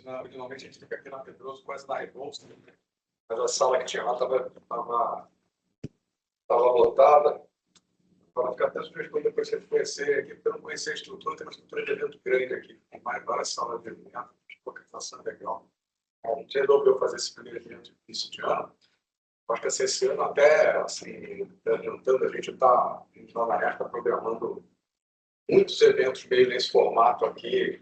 Originalmente a gente fica aqui na Pedroso, quase na Rebolsa, mas a sala que tinha lá estava lotada. Agora fica até sugestão depois você conhecer aqui, porque eu não conhecia a estrutura, tem uma estrutura de evento grande aqui, com várias salas de evento, de comunicação legal. A gente resolveu fazer esse primeiro evento no início de ano. Acho que esse ano até, assim, adiantando, a gente lá na REF está programando muitos eventos meio nesse formato aqui,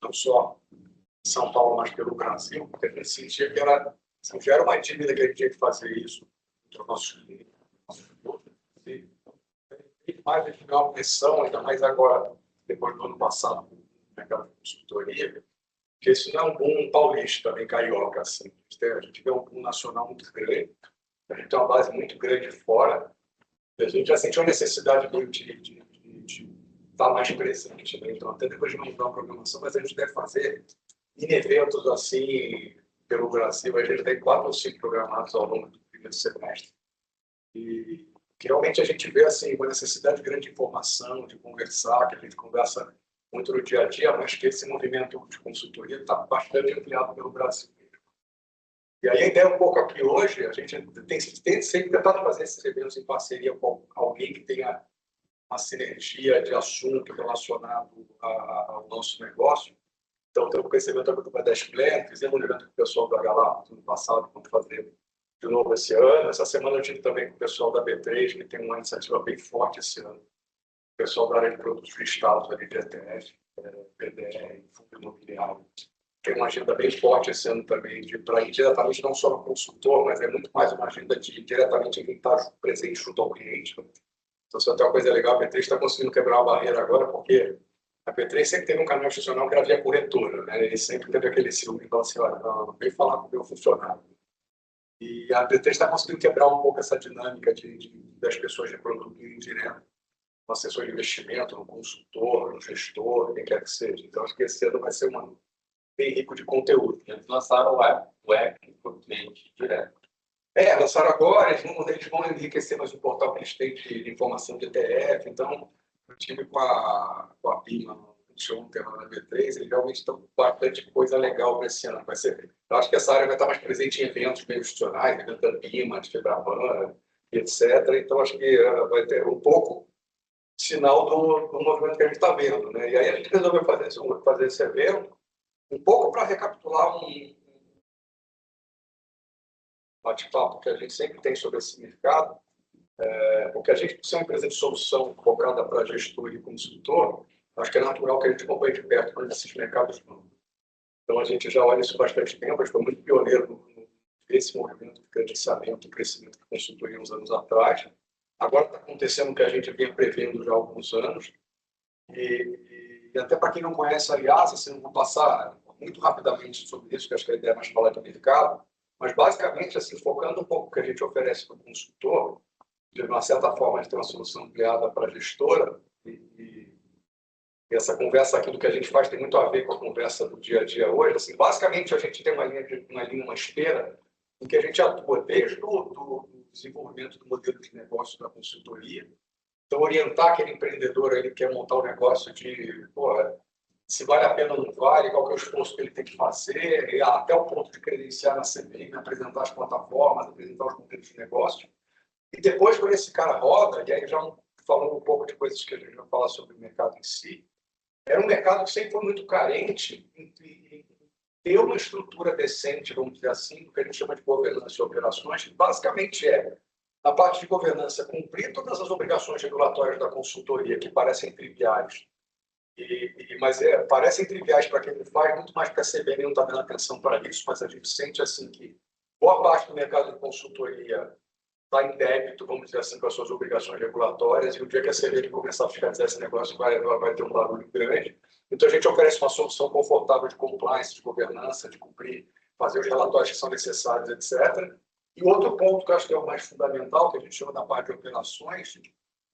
não só em São Paulo, mas pelo Brasil, porque a gente sentia que era, assim, já era uma dívida que a gente tinha que fazer isso entre os nossos clientes, e mais a gente tem uma pressão, ainda mais agora, depois do ano passado, naquela consultoria, que isso não é um boom paulista, nem carioca, assim. A gente tem um boom nacional muito grande, a gente tem uma base muito grande fora, e a gente já sentiu a necessidade de estar mais presente, né? Então, até depois de montar uma programação, mas a gente deve fazer em eventos assim, pelo Brasil, a gente tem 4 ou 5 programados ao longo do primeiro semestre. E que realmente a gente vê assim, uma necessidade grande de informação, de conversar, que a gente conversa muito no dia a dia, mas que esse movimento de consultoria está bastante ampliado pelo Brasil. E aí a ideia um pouco aqui hoje, a gente tem sempre tentado fazer esses eventos em parceria com alguém que tenha uma sinergia de assunto relacionado ao nosso negócio. Então, temos esse evento agora com a Deskplan, fizemos um evento com o pessoal da Galápagos no passado, vamos fazer de novo esse ano. Essa semana eu tive também com o pessoal da B3, que tem uma iniciativa bem forte esse ano. O pessoal da área de produtos listados, ali de ETF, PDR, fundo imobiliário. Tem uma agenda bem forte esse ano também, para ir diretamente não só no consultor, mas é muito mais uma agenda de diretamente quem está presente junto ao cliente. Então, isso é até uma coisa legal, a B3 está conseguindo quebrar uma barreira agora, porque a B3 sempre teve um canal institucional que era via corretora, né? Ele sempre teve aquele ciúme, então assim, olha, não vem falar com o meu funcionário. E a B3 está conseguindo quebrar um pouco essa dinâmica das pessoas de produto irem direto no assessor de investimento, no consultor, no gestor, quem quer que seja. Então, acho que esse ano vai ser um ano bem rico de conteúdo. Eles lançaram o app para o cliente direto. Lançaram agora, eles vão enriquecer mais o portal que eles têm de informação de ETF. Então, eu tive com a Pima ontem lá na B3, eles realmente estão com bastante coisa legal para esse ano. Eu acho que essa área vai estar mais presente em eventos meio institucionais, evento da Pima, de Febraban, etc. Então, acho que vai ter um pouco sinal do movimento que a gente está vendo, né? E aí a gente resolveu fazer esse evento um pouco para recapitular um bate-papo que a gente sempre tem sobre esse mercado, porque a gente, por ser uma empresa de solução focada para gestor e consultor, acho que é natural que a gente acompanhe de perto quando esses mercados vão. Então, a gente já olha isso há bastante tempo, a gente foi muito pioneiro nesse movimento de credenciamento e crescimento de consultoria uns anos atrás. Agora está acontecendo o que a gente vinha prevendo já há alguns anos. E até para quem não conhece a IASA, assim, não vou passar muito rapidamente sobre isso, que acho que a ideia é mais falar de mercado, mas basicamente, assim, focando um pouco o que a gente oferece para o consultor, de uma certa forma, a gente tem uma solução ampliada para a gestora, e essa conversa aqui do que a gente faz tem muito a ver com a conversa do dia a dia hoje. Assim, basicamente, a gente tem uma esteira em que a gente atua desde o desenvolvimento do modelo de negócio da consultoria. Então, orientar aquele empreendedor aí que quer montar um negócio se vale a pena ou não vale, qual que é o esforço que ele tem que fazer, e até o ponto de credenciar na CVM, apresentar as plataformas, apresentar os modelos de negócio. E depois, quando esse cara roda, e aí já falando um pouco de coisas que a gente vai falar sobre o mercado em si, era um mercado que sempre foi muito carente em ter uma estrutura decente, vamos dizer assim, do que a gente chama de governança e operações, que basicamente na parte de governança, cumprir todas as obrigações regulatórias da consultoria, que parecem triviais, mas parecem triviais para quem faz, muito mais para a CBN não está dando atenção para isso, mas a gente sente assim que boa parte do mercado de consultoria está em débito, vamos dizer assim, com as suas obrigações regulatórias, e o dia que a CBN começar a fiscalizar esse negócio vai ter um barulho grande. Então, a gente oferece uma solução confortável de compliance, de governança, de cumprir, fazer os relatórios que são necessários, etc. E outro ponto que eu acho que é o mais fundamental, que a gente chama da parte de operações,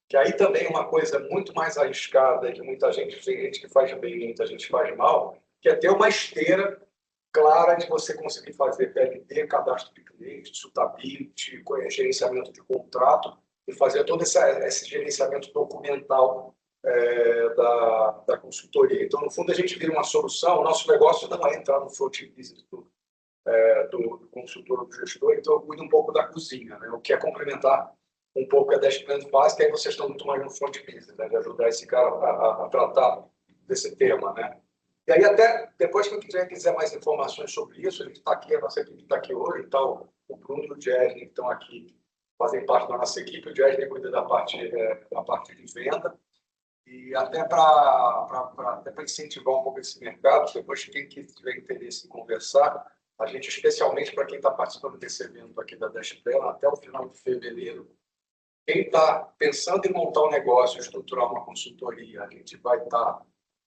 que aí também é uma coisa muito mais arriscada, que muita gente, tem gente que faz bem, muita gente faz mal, que é ter uma esteira clara de você conseguir fazer PLD, cadastro de cliente, suitability, gerenciamento de contrato, e fazer todo esse gerenciamento documental da consultoria. Então, no fundo, a gente vira uma solução. O nosso negócio não é entrar no front business do consultor ou do gestor, então eu cuido um pouco da cozinha, né? O que é complementar um pouco a Dash Plan básica, aí vocês estão muito mais no front business, né? De ajudar esse cara a tratar desse tema, né? E aí, até depois, quem quiser mais informações sobre isso, a gente está aqui, a nossa equipe está aqui hoje, então, o Bruno e o Jesney que estão aqui, fazem parte da nossa equipe, o Jesney cuida da parte de venda, e até para incentivar um pouco esse mercado, depois quem tiver interesse em conversar, a gente, especialmente para quem está participando desse evento aqui da Dash Plan, até o final de fevereiro, quem está pensando em montar um negócio, estruturar uma consultoria, a gente vai estar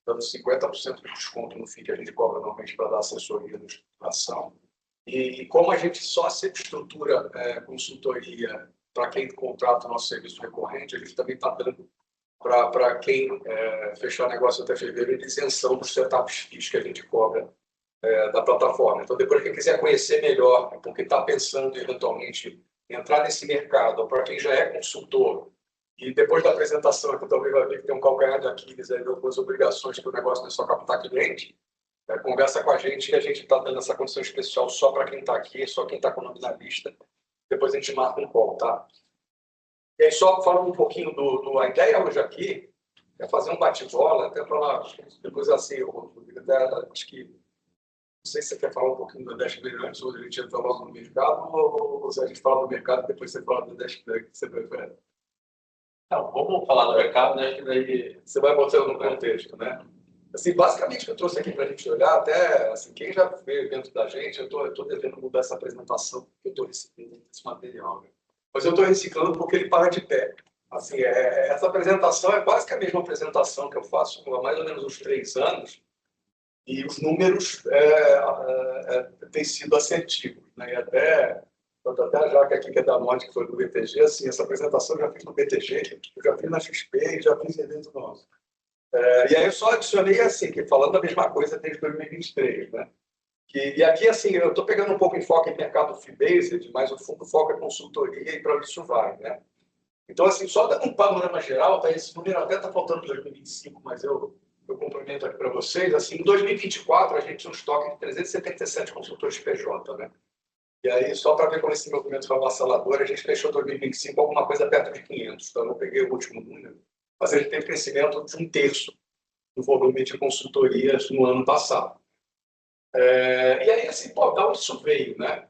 dando 50% de desconto no fim que a gente cobra normalmente para dar assessoria de estruturação. E como a gente só se estrutura consultoria para quem contrata o nosso serviço recorrente, a gente também está dando para quem fechar negócio até fevereiro, isenção dos setups FIIs que a gente cobra da plataforma. Então, depois, quem quiser conhecer melhor, porque está pensando eventualmente entrar nesse mercado, ou para quem já é consultor, e depois da apresentação aqui, talvez vai ver que tem um calcanhar de Aquiles aí, algumas obrigações que o negócio não é só captar cliente, conversa com a gente, que a gente está dando essa condição especial só para quem está aqui, só quem está com o nome na lista. Depois a gente marca um call, tá? E aí, só falando um pouquinho a ideia hoje aqui é fazer um bate-bola, até falar, depois assim, acho que, não sei se você quer falar um pouquinho do Dash Plan antes, ou a gente entra logo no mercado, ou se a gente fala do mercado e depois você fala do Dash Plan, que você prefere? Não, vamos falar do mercado, né? Que daí você vai botando no contexto, né? Assim, basicamente, o que eu trouxe aqui para a gente olhar, até assim, quem já veio dentro da gente, eu estou devendo mudar essa apresentação, porque eu estou reciclando esse material, né? Mas eu estou reciclando porque ele para de pé. Assim, essa apresentação é quase que a mesma apresentação que eu faço há mais ou menos uns 3 anos, e os números têm sido assertivos, né? E até a Jaque aqui, que é da Monte, que foi do BTG, assim, essa apresentação eu já fiz no BTG, eu já fiz na XP e já fiz em evento nosso. E aí eu só adicionei, assim, que falando a mesma coisa desde 2023, né? E aqui, assim, eu estou pegando um pouco em foco em mercado fee-based, mas o fundo foca em consultoria e para onde isso vai, né? Então, assim, só dando um panorama geral, tá? Esse número até está faltando 2025, mas eu complemento aqui para vocês. Assim, em 2024, a gente tinha um estoque de 377 consultores PJ, né? E aí, só para ver como esse movimento foi avassalador, a gente fechou 2025 alguma coisa perto de 500. Então, eu não peguei o último número, mas a gente teve crescimento de 1/3 do volume de consultorias no ano passado. E aí, assim, pô, da onde isso veio, né?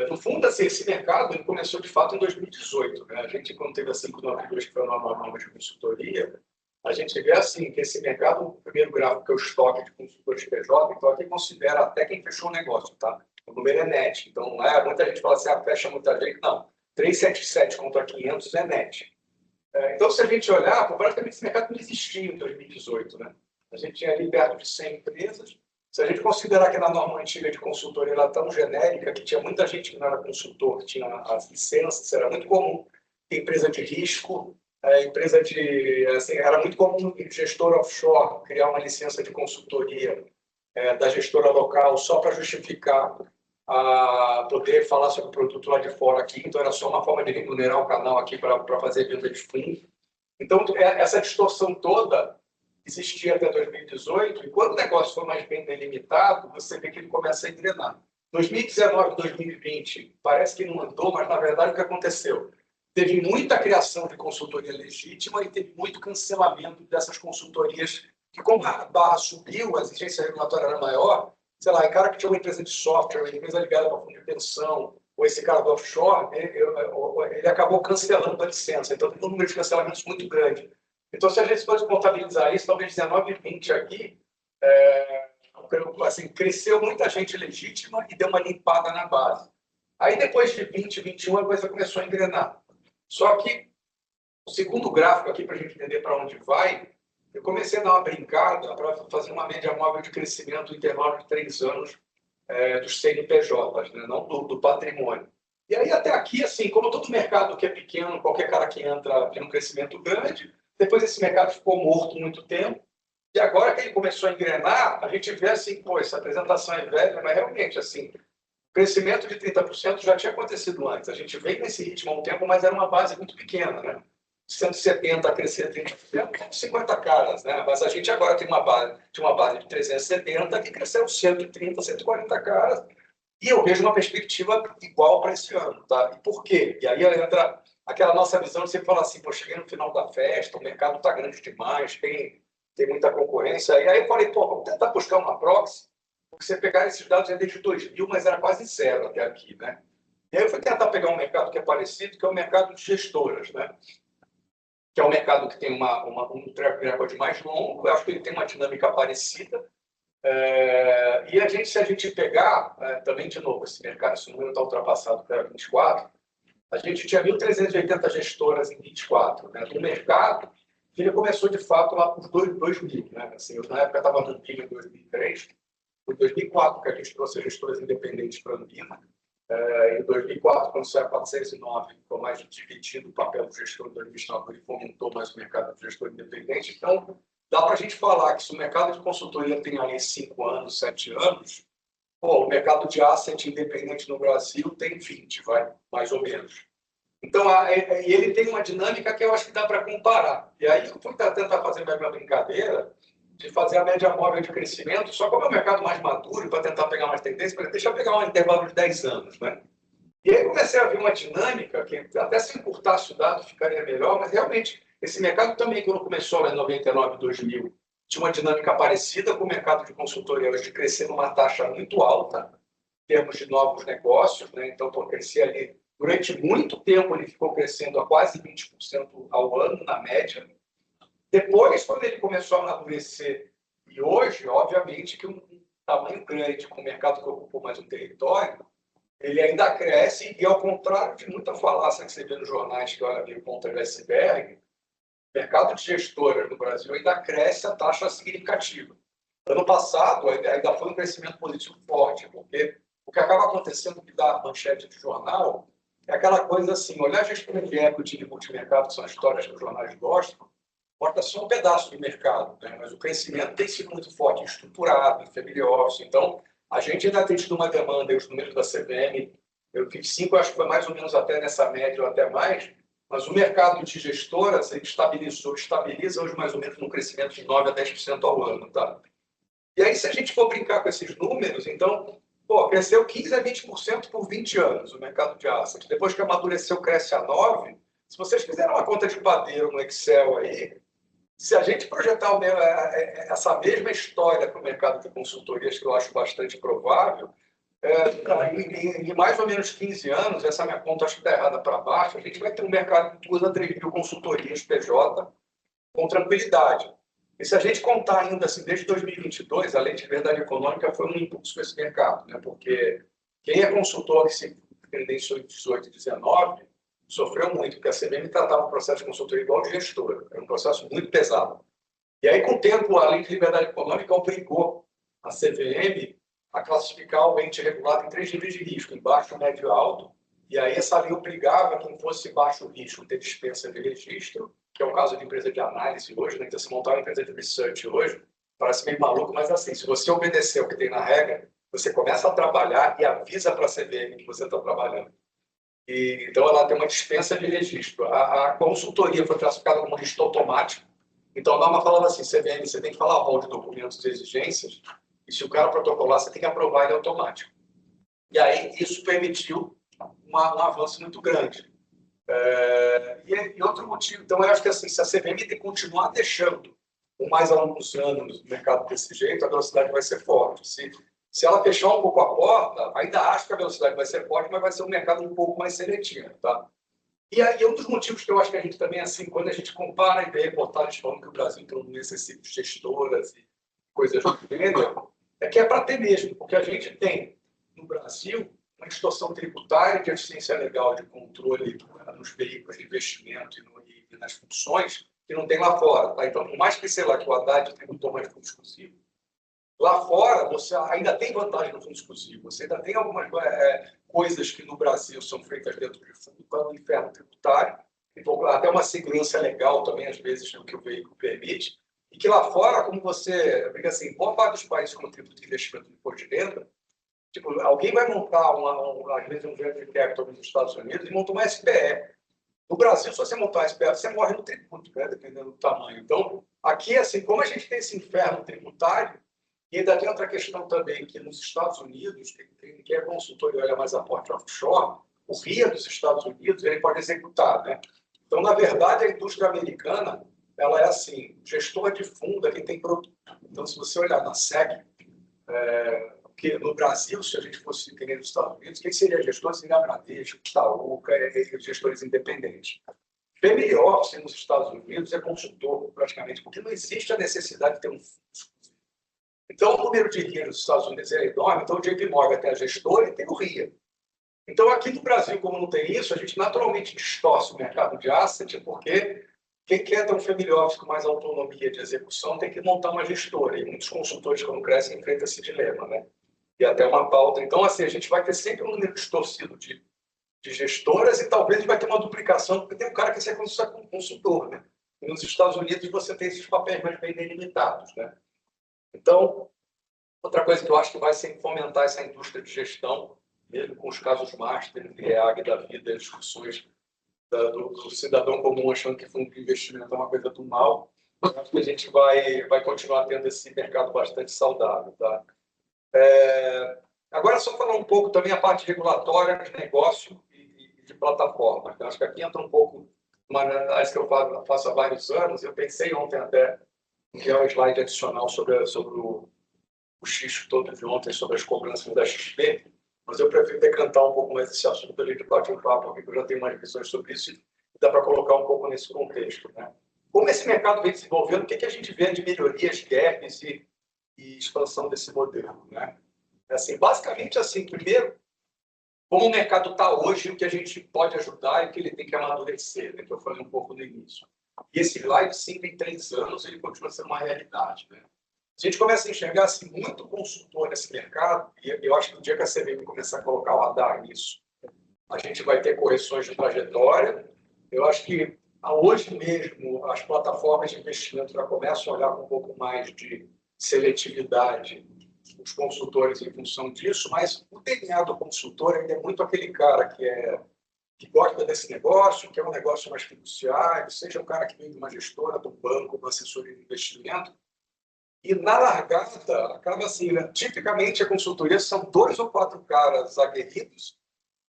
No fundo, assim, esse mercado ele começou, de fato, em 2018. Né? A gente, quando teve a 592, que foi uma norma de consultoria, a gente vê, assim, que esse mercado, o primeiro gráfico, que é o estoque de consultores PJ, então aqui considera até quem fechou o negócio, tá? O número é net. Então, não é, muita gente fala assim, fecha muita gente. Não. 377 contra 500 é net. Então, se a gente olhar, praticamente esse mercado não existia em 2018, né? A gente tinha ali perto de 100 empresas. Se a gente considerar que na norma antiga de consultoria era tão genérica, que tinha muita gente que não era consultor, que tinha as licenças, era muito comum ter empresa de risco, empresa de... Assim, era muito comum gestor offshore criar uma licença de consultoria da gestora local só para justificar a poder falar sobre o produto lá de fora aqui. Então, era só uma forma de remunerar o canal aqui para fazer venda de fundo. Então, essa distorção toda existia até 2018, e quando o negócio foi mais bem delimitado, você vê que ele começa a engrenar. 2019, 2020, parece que não andou, mas, na verdade, o que aconteceu? Teve muita criação de consultoria legítima e teve muito cancelamento dessas consultorias, que, como a barra subiu, a exigência regulatória era maior, sei lá, o cara que tinha uma empresa de software, uma empresa ligada para fundo de pensão, ou esse cara do offshore, ele acabou cancelando a licença. Então, tem um número de cancelamentos muito grande. Então, se a gente pode contabilizar isso, talvez 19 e 20 aqui, assim, cresceu muita gente legítima e deu uma limpada na base. Aí, depois de 20, 21, a coisa começou a engrenar. Só que, o segundo gráfico aqui, para a gente entender para onde vai, eu comecei a dar uma brincada para fazer uma média móvel de crescimento no intervalo de 3 anos dos CNPJs, né? Não do patrimônio. E aí, até aqui, assim, como todo mercado que é pequeno, qualquer cara que entra tem um crescimento grande. Depois esse mercado ficou morto muito tempo, e agora que ele começou a engrenar, a gente vê assim, pô, essa apresentação é velha, mas realmente, assim, o crescimento de 30% já tinha acontecido antes. A gente veio nesse ritmo há um tempo, mas era uma base muito pequena, né? 170 a crescer 30%, 50 caras, né? Mas a gente agora tem uma base de 370 que cresceu 130, 140 caras. E eu vejo uma perspectiva igual para esse ano, tá? E por quê? E aí entra aquela nossa visão de você falar assim, pô, cheguei no final da festa, o mercado está grande demais, tem muita concorrência. E aí eu falei, pô, vamos tentar buscar uma proxy, porque você pegar esses dados é desde 2000, mas era quase zero até aqui, né? E aí eu fui tentar pegar um mercado que é parecido, que é o mercado de gestoras, né? Que é um mercado que tem um track record mais longo, eu acho que ele tem uma dinâmica parecida. E se a gente pegar, também de novo, esse mercado, esse número está ultrapassado para 24, a gente tinha 1.380 gestoras em 24, né? No mercado, ele começou de fato lá por 2000, né? Assim, eu, na época estava no Ambima em 2003, foi em 2004 que a gente trouxe gestoras independentes para a Ambima. Em 2004, quando saiu a 409, ficou mais dividido o papel do gestor do administrador e fomentou mais o mercado do gestor independente. Então, dá para a gente falar que se o mercado de consultoria tem ali 5 anos, 7 anos, o mercado de asset independente no Brasil tem 20, vai, mais ou menos. Então, ele tem uma dinâmica que eu acho que dá para comparar. E aí eu fui tentar fazer uma brincadeira de fazer a média móvel de crescimento, só como é um mercado mais maduro, para tentar pegar mais tendência, para deixar pegar um intervalo de 10 anos, né? E aí comecei a ver uma dinâmica que até se encurtasse o dado ficaria melhor, mas realmente esse mercado também, quando começou lá em 99, 2000, tinha uma dinâmica parecida com o mercado de consultoria, de crescer numa taxa muito alta, em termos de novos negócios, né? Então, por crescer ali, durante muito tempo ele ficou crescendo a quase 20% ao ano, na média. Depois, quando ele começou a amadurecer, e hoje, obviamente, que um tamanho grande, com o mercado que ocupou mais um território, ele ainda cresce, e ao contrário de muita falácia que você vê nos jornais, que olha meio ponta do iceberg, o mercado de gestoras no Brasil ainda cresce a taxa significativa. Ano passado, ainda foi um crescimento positivo forte, porque o que acaba acontecendo que dá manchete de jornal é aquela coisa assim, olhar a gestão de equity de multimercado, que são as histórias que os jornais gostam, mostra só um pedaço do mercado, né? Mas o crescimento tem sido muito forte, estruturado, em family office. Então, a gente ainda tem tido uma demanda, os números da CVM, eu fiz 5, acho que foi mais ou menos até nessa média ou até mais, mas o mercado de gestoras ele estabiliza hoje mais ou menos no crescimento de 9 a 10% ao ano. Tá? E aí, se a gente for brincar com esses números, então, cresceu 15 a 20% por 20 anos o mercado de assets. Depois que amadureceu, cresce a 9%. Se vocês fizerem uma conta de padeiro no Excel aí, se a gente projetar essa mesma história para o mercado de consultorias, que eu acho bastante provável, em mais ou menos 15 anos, essa minha conta acho que está errada para baixo, a gente vai ter um mercado de 2 a 3 mil consultorias PJ com tranquilidade. E se a gente contar ainda assim, desde 2022, a Lei de Liberdade Econômica foi um impulso para esse mercado, né? Porque quem é consultor que se credenciou em 18 e 19 sofreu muito, porque a CVM tratava o processo de consultoria igual de gestora. Era um processo muito pesado. E aí, com o tempo, a Lei de Liberdade Econômica obrigou a CVM a classificar o ente regulado em 3 níveis de risco, em baixo, médio e alto. E aí essa lei obrigava quem fosse baixo risco ter dispensa de registro, que é o caso de empresa de análise hoje, né? Então, se montar uma empresa de research hoje, parece meio maluco, mas assim, se você obedecer o que tem na regra, você começa a trabalhar e avisa para a CVM que você está trabalhando. Então, ela tem uma dispensa de registro. A consultoria foi classificada como registro automático. Então, a norma falava assim, CVM, você tem que falar rol de documentos e exigências, e se o cara protocolar, você tem que aprovar ele automático. E aí, isso permitiu um avanço muito grande. E outro motivo, então, eu acho que assim, se a CVM continuar deixando por mais alguns anos no mercado desse jeito, a velocidade vai ser forte. Se ela fechar um pouco a porta, ainda acho que a velocidade vai ser forte, mas vai ser um mercado um pouco mais seletivo. Tá? E aí, um dos motivos que eu acho que a gente também, assim, quando a gente compara e vê reportagens falando que o Brasil não necessita de gestoras e coisas do gênero, é que é para ter mesmo, porque a gente tem, no Brasil, uma distorção tributária de eficiência legal de controle nos veículos de investimento e nas funções que não tem lá fora. Tá? Então, por mais que, sei lá, que o Haddad tributou mais fundo exclusivo, lá fora, você ainda tem vantagem no fundo exclusivo. Você ainda tem algumas coisas que no Brasil são feitas dentro de fundo para o inferno tributário, até uma segurança legal também, às vezes, no que o veículo permite, e que lá fora, como você... Porque, assim, boa parte dos países como tributo de investimento de imposto de renda, tipo, alguém vai montar, às vezes, um venture capital nos Estados Unidos e monta uma SPE. No Brasil, se você montar uma SPF, você morre no tributo, né? Dependendo do tamanho. Então, aqui, assim, como a gente tem esse inferno tributário, e ainda tem outra questão também, que nos Estados Unidos, quem é consultor e olha mais a parte offshore, o RIA dos Estados Unidos, ele pode executar, né? Então, na verdade, a indústria americana, ela é assim, gestor de fundo é quem tem produto. Então, se você olhar na SEC, porque no Brasil, se a gente fosse que nem nos Estados Unidos, quem seria gestor? Seria a Bradesco, Itaú, gestores independentes. Family Office nos Estados Unidos é consultor, praticamente, porque não existe a necessidade de ter um fundo. Então, o número de RIA nos Estados Unidos é enorme, então o JP Morgan tem a gestora e tem o RIA. Então, aqui no Brasil, como não tem isso, a gente naturalmente distorce o mercado de asset, porque quem quer ter um family office com mais autonomia de execução tem que montar uma gestora. E muitos consultores, quando crescem, enfrentam esse dilema, né? E até uma pauta. Então, assim, a gente vai ter sempre um número distorcido de gestoras e talvez vai ter uma duplicação, porque tem um cara que quer ser consultor, né? E nos Estados Unidos você tem esses papéis mais bem delimitados, né? Então, outra coisa que eu acho que vai ser fomentar essa indústria de gestão, mesmo com os casos master, IEAG da vida, as discussões do cidadão comum achando que fundo de investimento é uma coisa do mal, acho que a gente vai continuar tendo esse mercado bastante saudável, tá? Agora, só falar um pouco também a parte regulatória de negócio e de plataforma. Eu acho que aqui entra um pouco uma análise que eu faço há vários anos. Eu pensei ontem até em criar um slide adicional sobre o xixo todo de ontem, sobre as cobranças da XP, mas eu prefiro decantar um pouco mais esse assunto ali de bate-papo, porque eu já tenho mais visões sobre isso e dá para colocar um pouco nesse contexto, né? Como esse mercado vem desenvolvendo, o que a gente vê de melhorias, gaps e expansão desse modelo, né? Assim, basicamente, assim, primeiro, como o mercado está hoje, o que a gente pode ajudar e o que ele tem que amadurecer, né? Que eu falei um pouco no início. E esse slide, sim, tem 3 anos, ele continua sendo uma realidade, né? A gente começa a enxergar assim, muito consultor nesse mercado, e eu acho que no dia que a CVM começar a colocar o radar nisso, a gente vai ter correções de trajetória. Eu acho que hoje mesmo as plataformas de investimento já começam a olhar com um pouco mais de seletividade os consultores em função disso, mas o DNA do consultor ainda é muito aquele cara que gosta desse negócio, que é um negócio mais fiduciário, seja um cara que vem de uma gestora, do banco, de uma assessoria de investimento. E na largada, acaba assim, né? Tipicamente a consultoria são 2 ou 4 caras aguerridos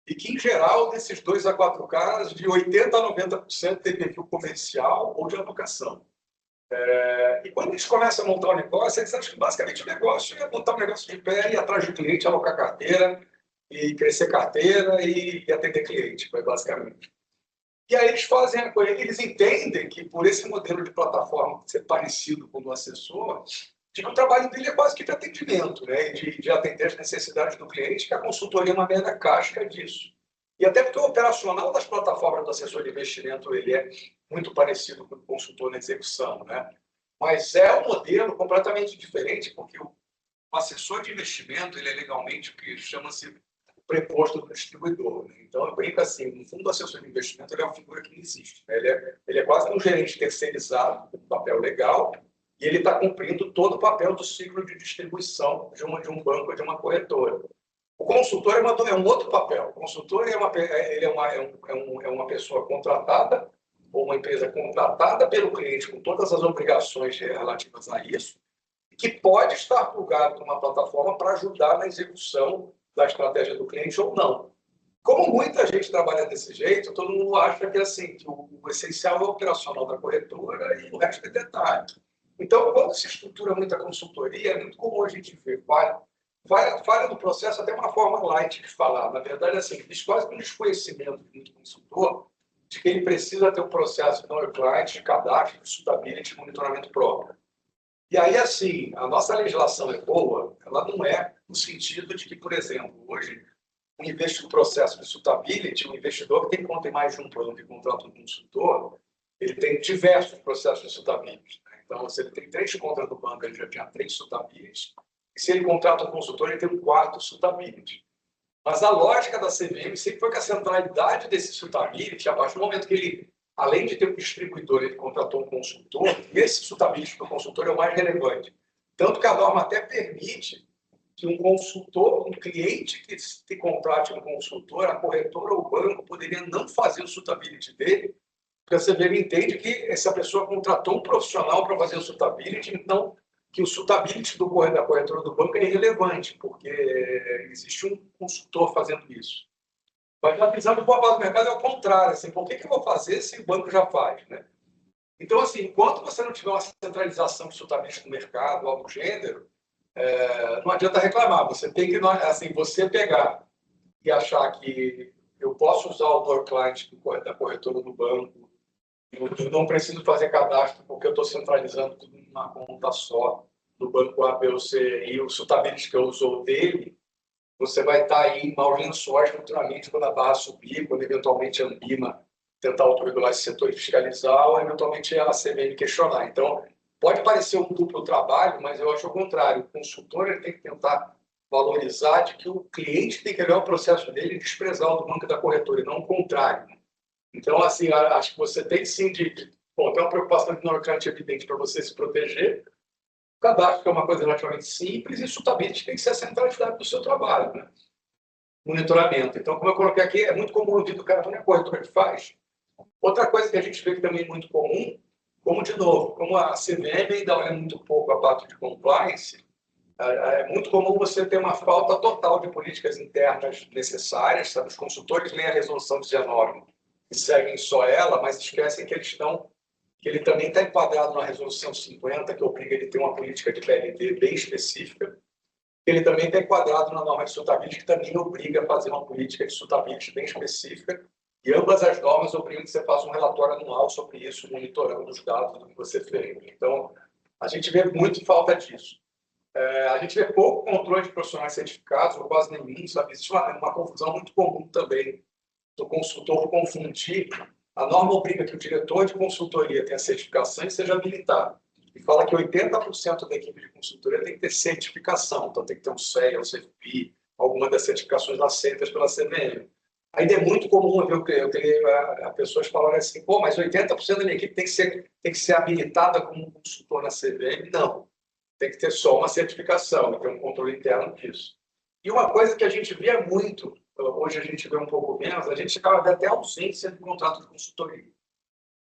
e que, em geral, desses 2 a 4 caras, de 80% a 90% tem perfil comercial ou de alocação. E quando eles começam a montar um negócio, eles acham que basicamente o negócio é montar um negócio de pé, ir atrás do cliente, alocar carteira, e crescer carteira e atender cliente, basicamente. E aí eles fazem a coisa, eles entendem que por esse modelo de plataforma ser parecido com o do assessor, de que o trabalho dele é quase que de atendimento, né? De atender as necessidades do cliente, que a consultoria é uma mera casca disso. E até porque o operacional das plataformas do assessor de investimento ele é muito parecido com o consultor na execução, né? Mas é um modelo completamente diferente, porque o assessor de investimento ele é legalmente o que chama-se preposto do distribuidor, né? Então, eu brinco assim, no fundo, o assessor de investimento ele é uma figura que não existe, né? Ele é quase um gerente terceirizado, com papel legal, e ele está cumprindo todo o papel do ciclo de distribuição de um banco ou de uma corretora. O consultor é um outro papel. O consultor é uma pessoa contratada, ou uma empresa contratada pelo cliente com todas as obrigações relativas a isso, que pode estar plugado numa plataforma para ajudar na execução da estratégia do cliente ou não. Como muita gente trabalha desse jeito, todo mundo acha que, assim, que o essencial é o operacional da corretora e o resto é detalhe. Então, quando se estrutura muita consultoria, é muito comum a gente ver falha do processo, até uma forma light de falar. Na verdade, assim, existe quase um desconhecimento de muito consultor de que ele precisa ter um processo de know-your-client, de cadastro, de suitability, de monitoramento próprio. E aí, assim, a nossa legislação é boa, ela não é no sentido de que, por exemplo, hoje, um processo de suitability, um investidor que tem conta em mais de um plano e contrata um consultor, ele tem diversos processos de suitability, né? Então, se ele tem 3 contas do banco, ele já tinha 3 suitabilities, e se ele contrata um consultor, ele tem um 4º suitability. Mas a lógica da CVM sempre foi que a centralidade desse suitability, a partir do momento que ele, além de ter um distribuidor, ele contratou um consultor, esse suitability para o consultor é o mais relevante. Tanto que a norma até permite que um consultor, um cliente que contrate um consultor, a corretora ou o banco poderia não fazer o suitability dele, porque a CVM entende que essa pessoa contratou um profissional para fazer o suitability, então que o suitability da corretora do banco é irrelevante, porque existe um consultor fazendo isso. Mas na visão do boa parte do mercado é o contrário, assim, por que eu vou fazer se o banco já faz, né? Então, assim, enquanto você não tiver uma centralização de suitability no mercado, algo do gênero, não adianta reclamar. Você tem que, assim, você pegar e achar que eu posso usar o door client da corretora do banco, eu não preciso fazer cadastro porque eu estou centralizando tudo numa conta só do banco A, B ou C, e o suitability que eu uso dele, você vai estar aí em maus lençóis futuramente quando a barra subir, quando eventualmente a Anbima tentar autorregular esse setor e fiscalizar, ou eventualmente a CVM questionar. Então, pode parecer um duplo trabalho, mas eu acho o contrário. O consultor ele tem que tentar valorizar de que o cliente tem que olhar o processo dele e desprezar o do banco e da corretora, e não o contrário. Então, assim, acho que você tem sim bom, tem uma preocupação de norcante evidente para você se proteger. O cadastro que é uma coisa relativamente simples, e isso também tem que ser a centralidade do seu trabalho, né? Monitoramento. Então, como eu coloquei aqui, é muito comum ouvir do cara, não é a corretora que faz. Outra coisa que a gente vê que também é muito comum, como de novo, como a CVM ainda olha muito pouco a parte de compliance, é muito comum você ter uma falta total de políticas internas necessárias, sabe? Os consultores leem a resolução 19 e seguem só ela, mas esquecem que ele também está enquadrado na resolução 50, que obriga ele a ter uma política de PLD bem específica. Ele também está enquadrado na norma de suitability, que também obriga a fazer uma política de suitability bem específica. E ambas as normas obrigam que você faça um relatório anual sobre isso, monitorando os dados do que você fez. Então, a gente vê muito falta disso. A gente vê pouco controle de profissionais certificados, ou quase nenhum, sabe? Existe uma confusão muito comum também do consultor confundir. A norma obriga que o diretor de consultoria tenha certificação e seja habilitado. E fala que 80% da equipe de consultoria tem que ter certificação. Então, tem que ter um CEA, um CFP, alguma das certificações aceitas pela CVM. Ainda é muito comum eu ter pessoas falarem assim, pô, mas 80% da minha equipe tem que ser habilitada como consultor na CVM. Não. Tem que ter só uma certificação, tem um controle interno disso. E uma coisa que a gente via muito, hoje a gente vê um pouco menos, a gente chegava a ver até ausência de contrato de consultoria.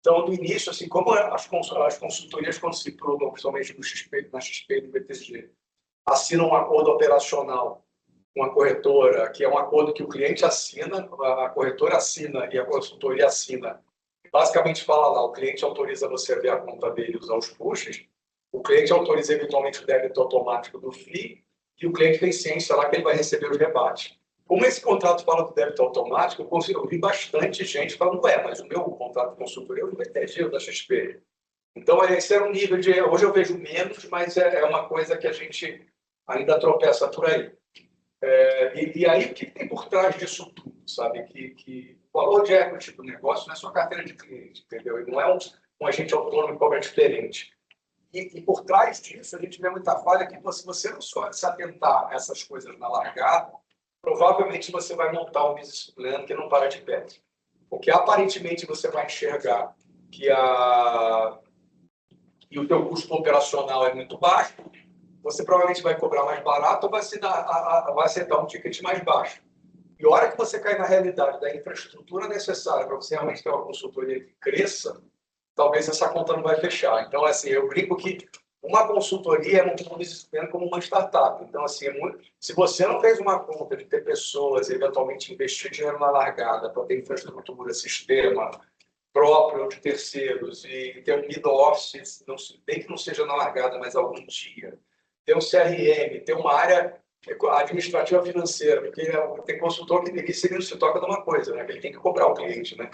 Então, no início, assim, como as consultorias, quando se provam, principalmente na XP e no BTG, assinam um acordo operacional com a corretora, que é um acordo que o cliente assina, a corretora assina e a consultoria assina. Basicamente fala lá, o cliente autoriza você a ver a conta dele e usar os pushes, o cliente autoriza eventualmente o débito automático do FII e o cliente tem ciência lá que ele vai receber os rebates. Como esse contrato fala do débito automático, eu consigo ouvir bastante gente falando, mas o meu contrato de consultoria é o do BTG, o da XP. Então, esse era um nível de... Hoje eu vejo menos, mas é uma coisa que a gente ainda tropeça por aí. E aí, o que tem por trás disso tudo, sabe? Que o valor de equity do negócio não é só carteira de cliente, entendeu? E não é um agente autônomo que cobra diferente. E por trás disso, a gente vê muita falha que se você não se atentar a essas coisas na largada, provavelmente você vai montar um business plan que não para de pé. Porque aparentemente você vai enxergar que o teu custo operacional é muito baixo, você provavelmente vai cobrar mais barato ou vai aceitar um ticket mais baixo. E a hora que você cai na realidade da infraestrutura necessária para você realmente ter uma consultoria que cresça, talvez essa conta não vai fechar. Então, assim, eu brinco que uma consultoria é um business como uma startup. Então, assim, se você não fez uma conta de ter pessoas e eventualmente investir dinheiro na largada para ter infraestrutura, sistema próprio de terceiros e ter um middle office, bem que não seja na largada, mas algum dia, ter um CRM, ter uma área administrativa financeira, porque tem consultor que não se toca de uma coisa, né? Ele tem que cobrar o cliente, né?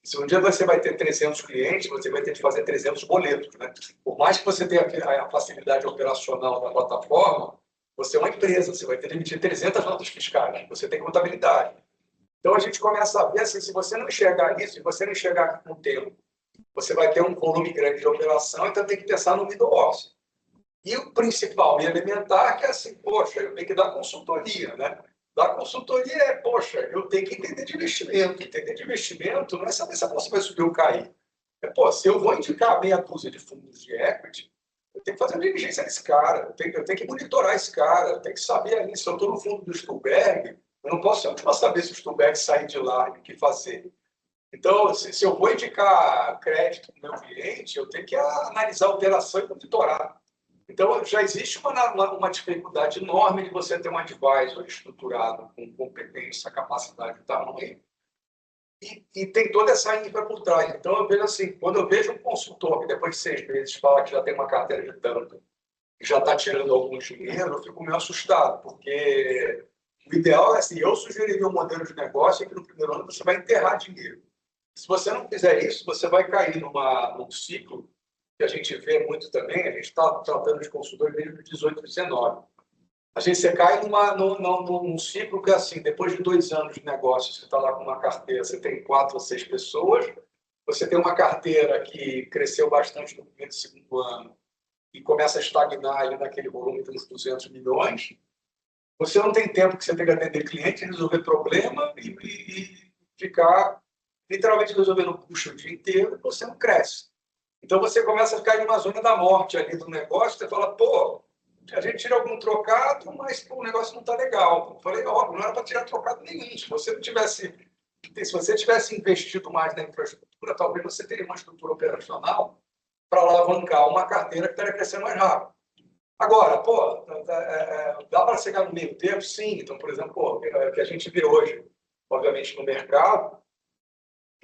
Se um dia você vai ter 300 clientes, você vai ter que fazer 300 boletos, né? Por mais que você tenha a facilidade operacional da plataforma, você é uma empresa, você vai ter que emitir 300 notas fiscais, você tem contabilidade. Então, a gente começa a ver, assim, se você não enxergar isso, se você não enxergar com o tempo, você vai ter um volume grande de operação, então tem que pensar no middle office. E o principal e elementar que é assim, poxa, eu tenho que dar consultoria, né? Dar consultoria poxa, eu tenho que entender de investimento. Entender de investimento não é saber se a bolsa vai subir ou cair. Se eu vou indicar meia dúzia de fundos de equity, Eu tenho que fazer a diligência desse cara, eu tenho que monitorar esse cara, eu tenho que saber ali, se eu estou no fundo do Stuhlberg, eu não posso ser o último a saber se o Stuhlberg sair de lá e o que fazer. Então, se eu vou indicar crédito para o meu cliente, eu tenho que analisar a operação e monitorar. Então, já existe uma dificuldade enorme de você ter um advisor estruturado, com competência, capacidade, tamanho, e tem toda essa infra por trás. Então, eu vejo assim, quando eu vejo um consultor que depois de 6 meses fala que já tem uma carteira de tanto, e já está tirando algum dinheiro, eu fico meio assustado, porque o ideal é assim, eu sugeriria um modelo de negócio que no primeiro ano você vai enterrar dinheiro. Se você não fizer isso, você vai cair num ciclo que a gente vê muito também, a gente está tratando de consultores desde 18, 19. Você cai num ciclo que, assim, depois de 2 anos de negócio, você está lá com uma carteira, você tem 4 ou 6 pessoas, você tem uma carteira que cresceu bastante no primeiro e segundo ano e começa a estagnar ali naquele volume de uns 200 milhões, você não tem tempo que você tem que atender cliente, resolver problema e ficar literalmente resolvendo puxa o dia inteiro, você não cresce. Então você começa a ficar em uma zona da morte ali do negócio, você fala, pô, a gente tira algum trocado, mas pô, o negócio não está legal. Eu falei, óbvio, não era para tirar trocado nenhum. Se você tivesse investido mais na infraestrutura, talvez você teria uma estrutura operacional para alavancar uma carteira que estaria crescendo mais rápido. Agora, pô, dá para chegar no meio termo? Sim. Então, por exemplo, pô, o que a gente vê hoje, obviamente, no mercado,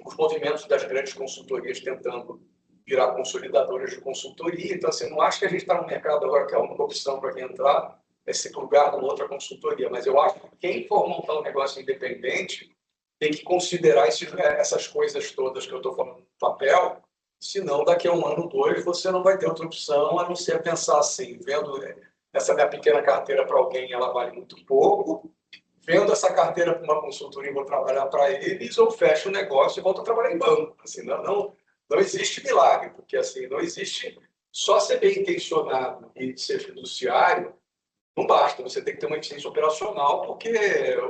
os movimentos das grandes consultorias tentando virar consolidadoras de consultoria. Então, assim, não acho que a gente está no mercado agora que é a única opção para quem entrar é se plugar numa outra consultoria, mas eu acho que quem for montar um negócio independente tem que considerar essas coisas todas que eu estou falando no papel, senão daqui a 1 ano, 2, você não vai ter outra opção a não ser pensar assim, vendo essa minha pequena carteira para alguém, ela vale muito pouco, vendo essa carteira para uma consultoria e vou trabalhar para eles, ou fecho o negócio e volto a trabalhar em banco. Assim, não existe milagre, porque assim, não existe só ser bem intencionado e ser fiduciário, não basta, você tem que ter uma eficiência operacional, porque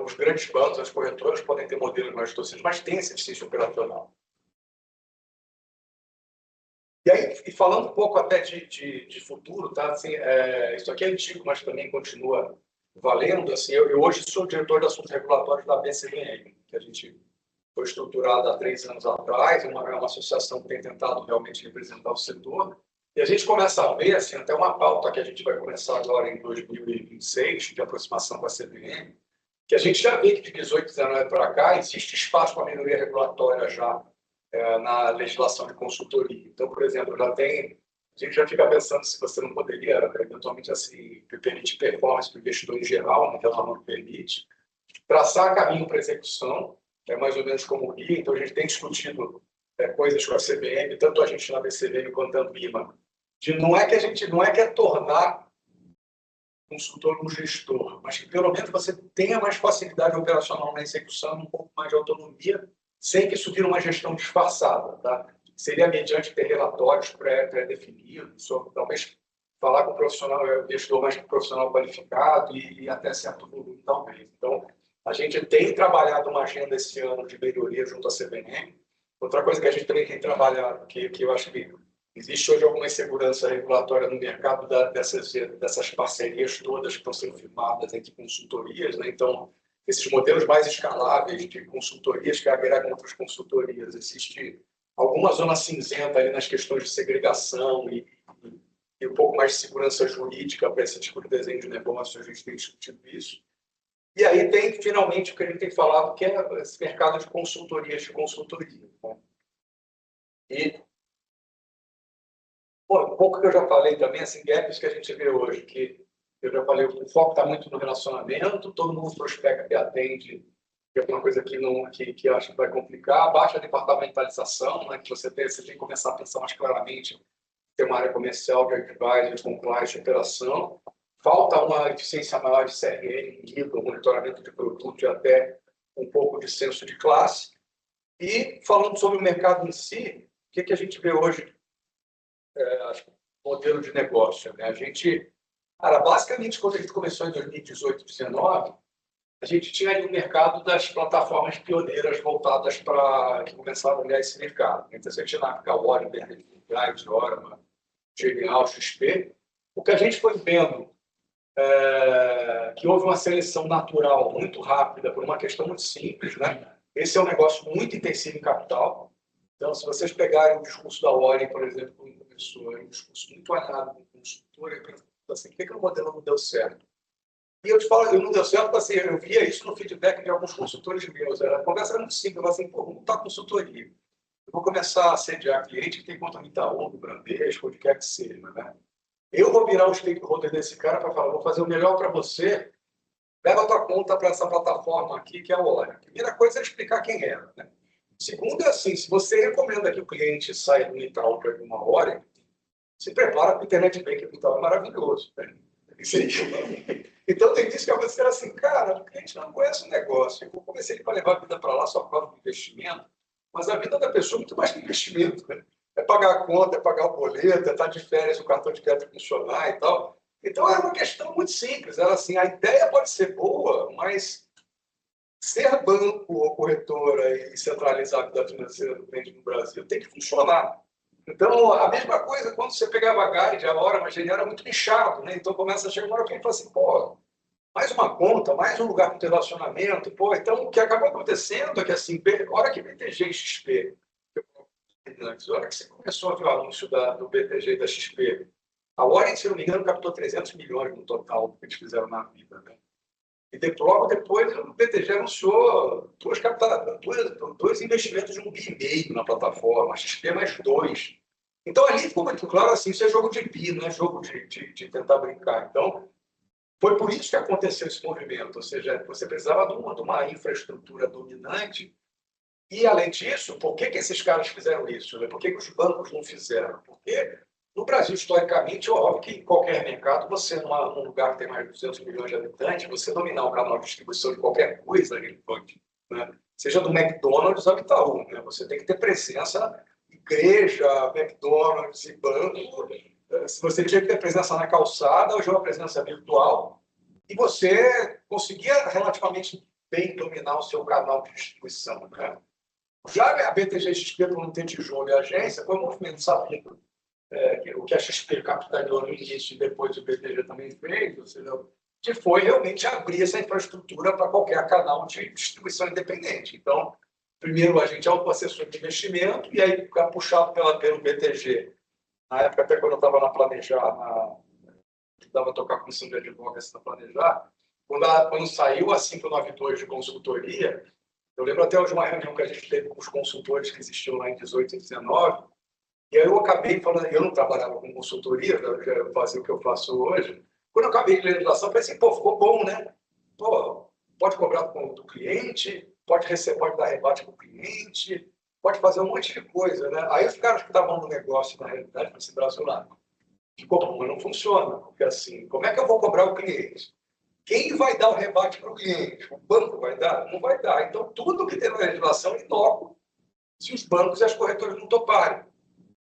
os grandes bancos, as corretoras podem ter modelos mais torcidos, mas tem essa eficiência operacional. E aí, e falando um pouco até de futuro, tá? Assim, isso aqui é antigo, mas também continua valendo. Assim, eu hoje sou diretor de assuntos regulatórios da BCBM, que a gente foi estruturada há 3 anos atrás, uma associação que tem tentado realmente representar o setor. E a gente começa a ver, assim, até uma pauta que a gente vai começar agora em 2026, de aproximação com a CVM, que a gente já vê que de 18, 19 para cá existe espaço para melhoria regulatória já na legislação de consultoria. Então, por exemplo, a gente já fica pensando se você não poderia, eventualmente, assim, permitir performance para o investidor em geral, né, que ela não permite, traçar caminho para execução, que é mais ou menos como o guia. Então, a gente tem discutido coisas com a CVM, tanto a gente na BCVM quanto a Ambima, não é que é tornar consultor um gestor, mas que pelo menos você tenha mais facilidade operacional na execução, um pouco mais de autonomia, sem que isso vire uma gestão disfarçada. Tá? Seria mediante ter relatórios pré-definidos, talvez falar com o profissional, gestor mais profissional qualificado e até certo volume, talvez. Então, a gente tem trabalhado uma agenda esse ano de melhoria junto à CVM. Outra coisa que a gente também tem trabalhado, que eu acho que existe hoje alguma insegurança regulatória no mercado dessas parcerias todas que estão sendo firmadas entre consultorias, né? Então, esses modelos mais escaláveis de consultorias que agregam outras consultorias. Existe alguma zona cinzenta ali nas questões de segregação e um pouco mais de segurança jurídica para esse tipo de desenho de negócio, a gente tem discutido isso. E aí tem, finalmente, o que a gente tem falado, que é esse mercado de consultorias de consultoria. Né? E um pouco que eu já falei também, assim, gaps que a gente vê hoje, que eu já falei, o foco está muito no relacionamento, todo mundo prospecta e atende, que é uma coisa que acho que vai complicar, a baixa departamentalização, né, que você tem que começar a pensar mais claramente, ter uma área comercial, de advisor, de compliance, de operação, falta uma eficiência maior de CRM, nível, monitoramento de produto e até um pouco de senso de classe. E falando sobre o mercado em si, o que a gente vê hoje, acho que modelo de negócio, né? A gente, cara, basicamente, quando a gente começou em 2018, 2019, a gente tinha aí o mercado das plataformas pioneiras voltadas para que começaram a olhar esse mercado. Então, você tinha na época o Warburg, Guide, Orama, Genial, XP, o que a gente foi vendo que houve uma seleção natural muito rápida por uma questão muito simples, né? Esse é um negócio muito intensivo em capital. Então, se vocês pegarem o discurso da Warren, por exemplo, quando começou, é um discurso muito alinhado com consultor, eu penso assim, por que o modelo não deu certo? E eu te falo, eu não deu certo, assim, eu via isso no feedback de alguns consultores meus. A conversa era muito simples, eu falava assim, pô, vamos botar consultoria. Eu vou começar a sediar cliente que tem conta no Itaú, no Bradesco, onde quer que seja, né? Eu vou virar o stakeholder desse cara para falar, vou fazer o melhor para você, leva a tua conta para essa plataforma aqui, que é a Warren. A primeira coisa é explicar quem é, né? Segundo é assim, se você recomenda que o cliente saia do Itaú para ir uma Warren, se prepara para o Internet Bank do Itaú, é maravilhoso, né? Então, tem disso que eu vou assim, cara, o cliente não conhece o negócio. Eu comecei para levar a vida para lá só por causa do investimento, mas a vida da pessoa é muito mais que investimento, né? É pagar a conta, é pagar o boleto, é estar de férias, o cartão de crédito funcionar e tal. Então, era uma questão muito simples. Era assim, a ideia pode ser boa, mas ser banco ou corretora e centralizar a vida financeira do cliente no Brasil tem que funcionar. Então, a mesma coisa quando você pegava a Guide, a hora, mas ele era muito nichado, né? Então, começa a chegar uma hora que ele fala assim, pô, mais uma conta, mais um lugar para relacionamento, pô. Então, o que acabou acontecendo é que, assim, a hora que BTG e XP, a hora que você começou a ver o anúncio do BTG e da XP, a Warren, se não me engano, captou 300 milhões no total que eles fizeram na vida, né? E logo depois o BTG anunciou dois investimentos de 1,5 bi na plataforma, a XP mais 2. Então ali ficou muito claro assim, isso é jogo de bi, não é jogo de tentar brincar. Então foi por isso que aconteceu esse movimento, ou seja, você precisava de uma infraestrutura dominante e, além disso, por que esses caras fizeram isso? Por que os bancos não fizeram? Porque no Brasil, historicamente, é óbvio que em qualquer mercado, você, num lugar que tem mais de 200 milhões de habitantes, você dominar o canal de distribuição de qualquer coisa é relevante, né? Seja do McDonald's ao Itaú, né? Você tem que ter presença, igreja, McDonald's e banco. Se você tinha que ter presença na calçada, hoje é uma presença virtual, e você conseguia relativamente bem dominar o seu canal de distribuição, né? Já a BTG XP, por não ter tijolo e agência, foi um movimento sabido. O que a XP capitaneou no início e depois o BTG também fez, ou seja, que foi realmente abrir essa infraestrutura para qualquer canal de distribuição independente. Então, primeiro a gente é o assessor de investimento e aí puxado pelo BTG. Na época, até quando eu estava na Planejar, estava a tocar a comissão de advogacia na Planejar, quando saiu a 592 de consultoria, eu lembro até hoje uma reunião que a gente teve com os consultores que existiam lá em 18 e 19, e aí eu acabei falando, eu não trabalhava com consultoria, eu fazia o que eu faço hoje. Quando eu acabei de legislação, eu pensei, pô, ficou bom, né? Pô, pode cobrar do cliente, pode dar rebate para o cliente, pode fazer um monte de coisa, né? Aí os caras que estavam no negócio, na realidade, nesse Brasil lá, ficou bom, mas não funciona, porque assim, como é que eu vou cobrar o cliente? Quem vai dar o rebate para o cliente? O banco vai dar? Não vai dar. Então, tudo que tem na legislação é inócuo se os bancos e as corretoras não toparem.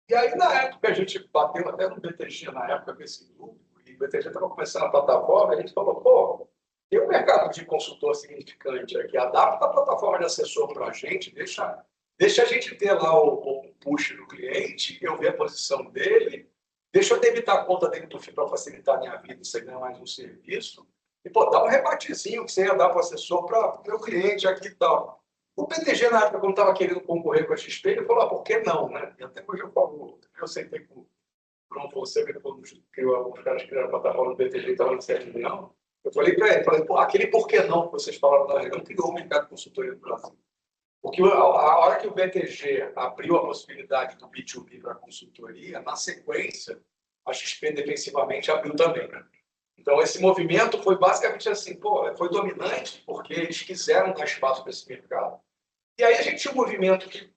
E aí, na época, a gente bateu até no BTG, na época, com esse grupo, e o BTG estava começando a plataforma, a gente falou, pô, tem um mercado de consultor significante aqui, adapta a plataforma de assessor para a gente, deixa a gente ter lá o push do cliente, eu ver a posição dele, deixa eu debitar a conta dele do FII para facilitar a minha vida e você ganha mais um serviço, e, pô, dá um rebatezinho que você ia dar para o assessor para o meu cliente aqui e tal. O PTG, na época, quando estava querendo concorrer com a XP, ele falou, por que não, né? E até hoje eu falo, eu sentei com o Bruno Fonseca, quando os caras criaram a plataforma do PTG e estavam no 7 milhões, eu falei para ele, pô, aquele por que não que vocês falaram na reunião, criou o mercado de consultoria do Brasil. Porque a hora que o BTG abriu a possibilidade do B2B para a consultoria, na sequência, a XP defensivamente abriu também, né? Então, esse movimento foi basicamente assim, pô, foi dominante porque eles quiseram dar espaço para esse mercado. E aí a gente tinha um movimento que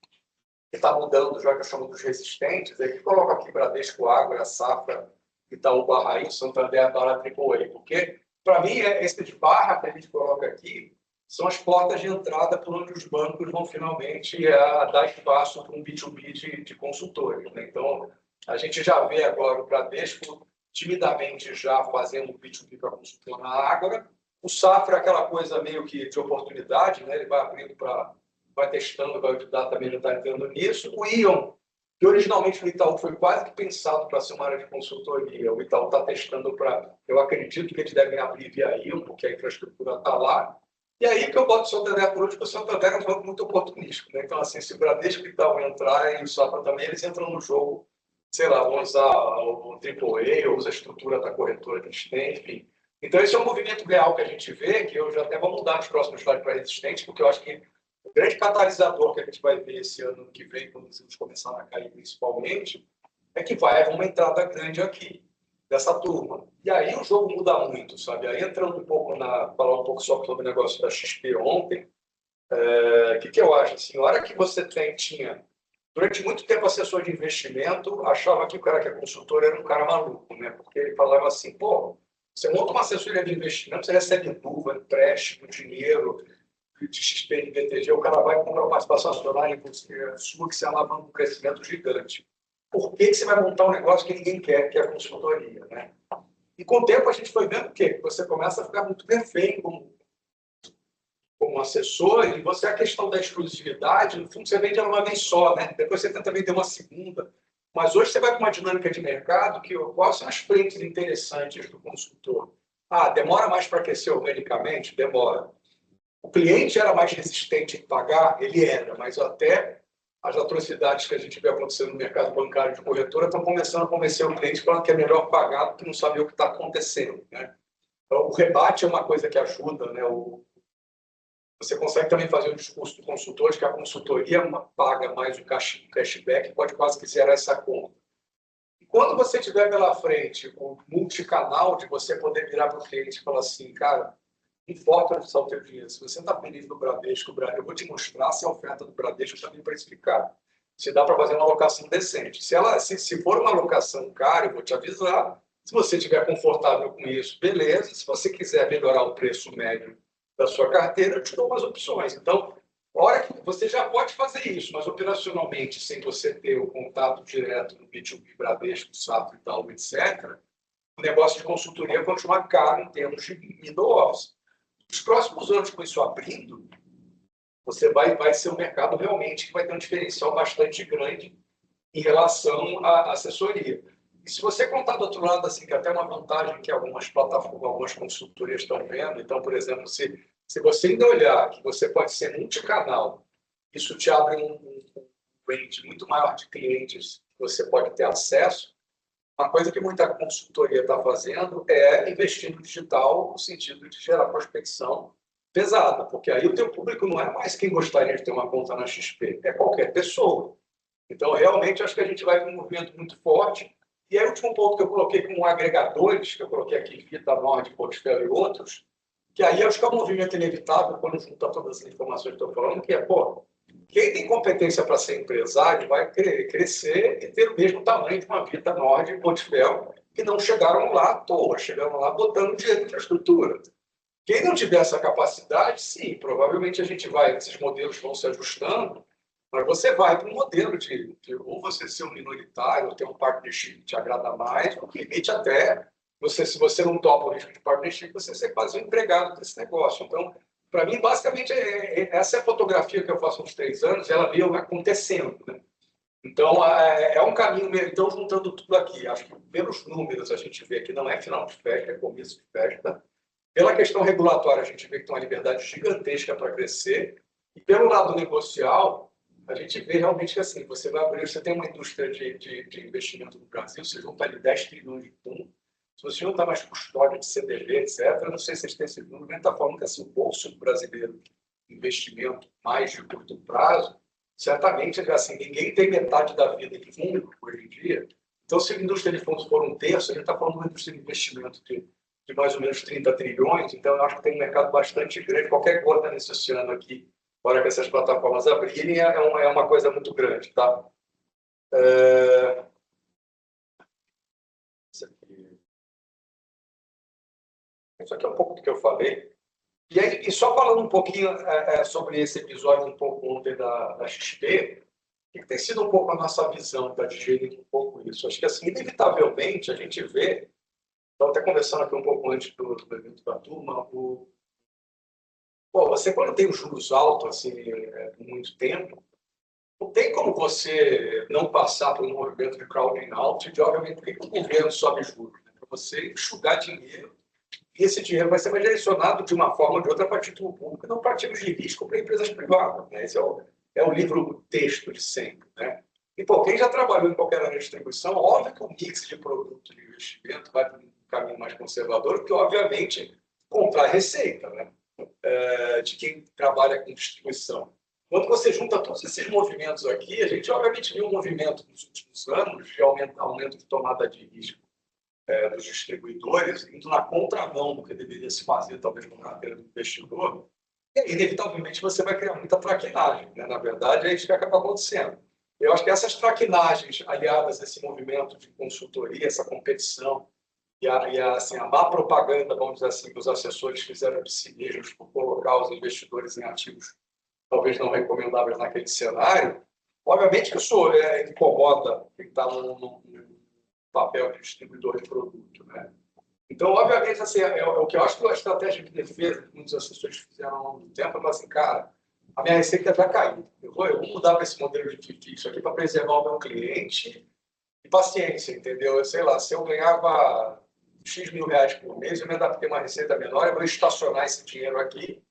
está mudando, já que eu chamo dos resistentes, aí que coloca aqui Bradesco, Ágora, Safra, Itaú, Barra, Santander, Barra, AAA, porque, para mim, esse de barra que a gente coloca aqui são as portas de entrada por onde os bancos vão finalmente dar espaço para um B2B de consultores, né? Então, a gente já vê agora o Bradesco timidamente já fazendo o B2B para consultor na Ágora. O Safra é aquela coisa meio que de oportunidade, né? Ele vai abrindo vai testando, vai ajudar também, não está entrando nisso. O Ion que originalmente o Itaú foi quase que pensado para ser uma área de consultoria. O Itaú está testando para... Eu acredito que eles devem abrir via IO, porque a infraestrutura está lá. E aí que eu boto o Santander por último, porque o Santander é um banco muito oportunístico. Né? Então, assim, se o Bradesco e o Itaú entrar e o Safra também, eles entram no jogo, sei lá, vão usar o AAA, ou usa a estrutura da corretora que eles têm, enfim. Então, esse é um movimento real que a gente vê, que eu já até vou mudar nos próximos slides para resistentes, porque eu acho que o grande catalisador que a gente vai ver esse ano que vem, quando os juros começarem a cair principalmente, é que vai haver uma entrada grande aqui, dessa turma. E aí o jogo muda muito, sabe? Aí entrando um pouco falar um pouco só sobre o negócio da XP ontem, o que eu acho? Assim, a hora que você tinha, durante muito tempo, assessor de investimento achava que o cara que é consultor era um cara maluco, né? Porque ele falava assim, pô, você monta uma assessoria de investimento, você recebe luva, empréstimo, dinheiro, de XP e BTG, o cara vai comprar uma participação acionária em você, sua, que se alavanca um crescimento gigante. Por que você vai montar um negócio que ninguém quer, que é a consultoria, né? E com o tempo a gente foi vendo o quê? Que você começa a ficar muito refém como assessor, e você, a questão da exclusividade, no fundo, você vende ela uma vez só, né? Depois você tenta vender uma segunda. Mas hoje você vai com uma dinâmica de mercado que quais são as frentes interessantes do consultor? Ah, demora mais para aquecer organicamente? Demora. O cliente era mais resistente em pagar? Ele era, mas até as atrocidades que a gente vê acontecendo no mercado bancário de corretora estão começando a convencer o cliente falando que é melhor pagar do que não saber o que está acontecendo, né? Então, o rebate é uma coisa que ajuda, né? Você consegue também fazer o discurso do consultor de que a consultoria paga mais o cashback, pode quase que zerar essa conta. E quando você tiver pela frente o multicanal de você poder virar para o cliente e falar assim, cara, não importa onde está o teu dinheiro, se você está feliz no Bradesco, eu vou te mostrar se a oferta do Bradesco também para explicar. Se dá para fazer uma alocação decente. Se for uma alocação cara, eu vou te avisar. Se você estiver confortável com isso, beleza. Se você quiser melhorar o preço médio da sua carteira, eu te dou umas opções. Então, a hora que você já pode fazer isso, mas operacionalmente, sem você ter o contato direto no B2B, Bradesco, Safra e tal, etc., o negócio de consultoria vai continuar caro em termos de middle office. Nos próximos anos, com isso abrindo, você vai ser um mercado realmente que vai ter um diferencial bastante grande em relação à assessoria. E se você contar do outro lado, assim, que até uma vantagem que algumas plataformas, algumas consultorias estão vendo, então, por exemplo, se você ainda olhar que você pode ser multicanal, isso te abre um range muito maior de clientes que você pode ter acesso. Uma coisa que muita consultoria está fazendo é investir no digital no sentido de gerar prospecção pesada, porque aí o teu público não é mais quem gostaria de ter uma conta na XP, é qualquer pessoa. Então, realmente, acho que a gente vai com um movimento muito forte. E aí, o último ponto que eu coloquei com agregadores, que eu coloquei aqui, Vita, Nord, Portfólio e outros, que aí acho que é um movimento inevitável quando junta todas as informações que eu estou falando, que é, pô, quem tem competência para ser empresário vai crescer e ter o mesmo tamanho de uma Vita, Nord e Portfólio, que não chegaram lá à toa, chegaram lá botando dinheiro em infraestrutura. Quem não tiver essa capacidade, sim, provavelmente a gente vai, esses modelos vão se ajustando, mas você vai para um modelo de ou você ser um minoritário, ou ter um partnership que te agrada mais, o limite até, se você não topa o risco de partnership, você ser quase um empregado desse negócio. Então, para mim, basicamente, essa é a fotografia que eu faço há uns 3 anos, e ela veio acontecendo, né? Então, é um caminho mesmo. Então, juntando tudo aqui, acho que pelos números a gente vê que não é final de festa, é começo de festa. Pela questão regulatória, a gente vê que tem uma liberdade gigantesca para crescer. E pelo lado negocial, a gente vê realmente que assim, você vai abrir, você tem uma indústria de investimento no Brasil, você junta ali 10 trilhões de fundo. Se você juntar mais custódia de CDB, etc., eu não sei se vocês têm esse número, mas está falando que assim, o bolso brasileiro de investimento mais de curto prazo, certamente, assim, ninguém tem metade da vida em fundo hoje em dia. Então, se a indústria de fundos for 1/3, a gente está falando de uma indústria de investimento de mais ou menos 30 trilhões, então eu acho que tem um mercado bastante grande. Qualquer gota nesse oceano aqui, hora que essas plataformas abrirem, é uma coisa muito grande, tá? Isso aqui é um pouco do que eu falei. E, aí, e só falando um pouquinho sobre esse episódio, um pouco ontem da XP, que tem sido um pouco a nossa visão, está digerindo um pouco isso. Acho que, assim, inevitavelmente, a gente vê, estava até conversando aqui um pouco antes do evento da turma, você quando tem os juros altos, assim, por muito tempo, Não tem como você não passar por um movimento de crowding out, de obviamente, porque o governo sobe juros, né? Para você enxugar dinheiro, e esse dinheiro vai ser mais direcionado de uma forma ou de outra para título público, não para ativos de risco para empresas privadas. Né? Esse é o livro texto de sempre. Né? E, pô, quem já trabalhou em qualquer área de distribuição, óbvio que o mix de produto de investimento vai para um caminho mais conservador, porque, obviamente, contrai receita, né? De quem trabalha com distribuição. Quando você junta todos esses movimentos aqui, a gente obviamente viu um movimento nos últimos anos de aumento de tomada de risco dos distribuidores, indo na contramão do que deveria se fazer, talvez, com a carteira do investidor, e inevitavelmente você vai criar muita traquinagem. Né? Na verdade, é isso que acaba acontecendo. Eu acho que essas traquinagens, aliadas a esse movimento de consultoria, essa competição, assim, a má propaganda, vamos dizer assim, que os assessores fizeram de si mesmos por colocar os investidores em ativos talvez não recomendáveis naquele cenário, obviamente que isso incomoda quem está num papel de distribuidor de produto. Né? Então, obviamente, assim, o que eu acho que a estratégia de defesa que muitos assessores fizeram ao longo do tempo é falar assim, cara, a minha receita já caiu. Eu vou mudar para esse modelo de fixo aqui para preservar o meu cliente e paciência, entendeu? Eu sei lá, se eu ganhava X mil reais por mês, eu me adaptei a uma receita menor, eu vou estacionar esse dinheiro aqui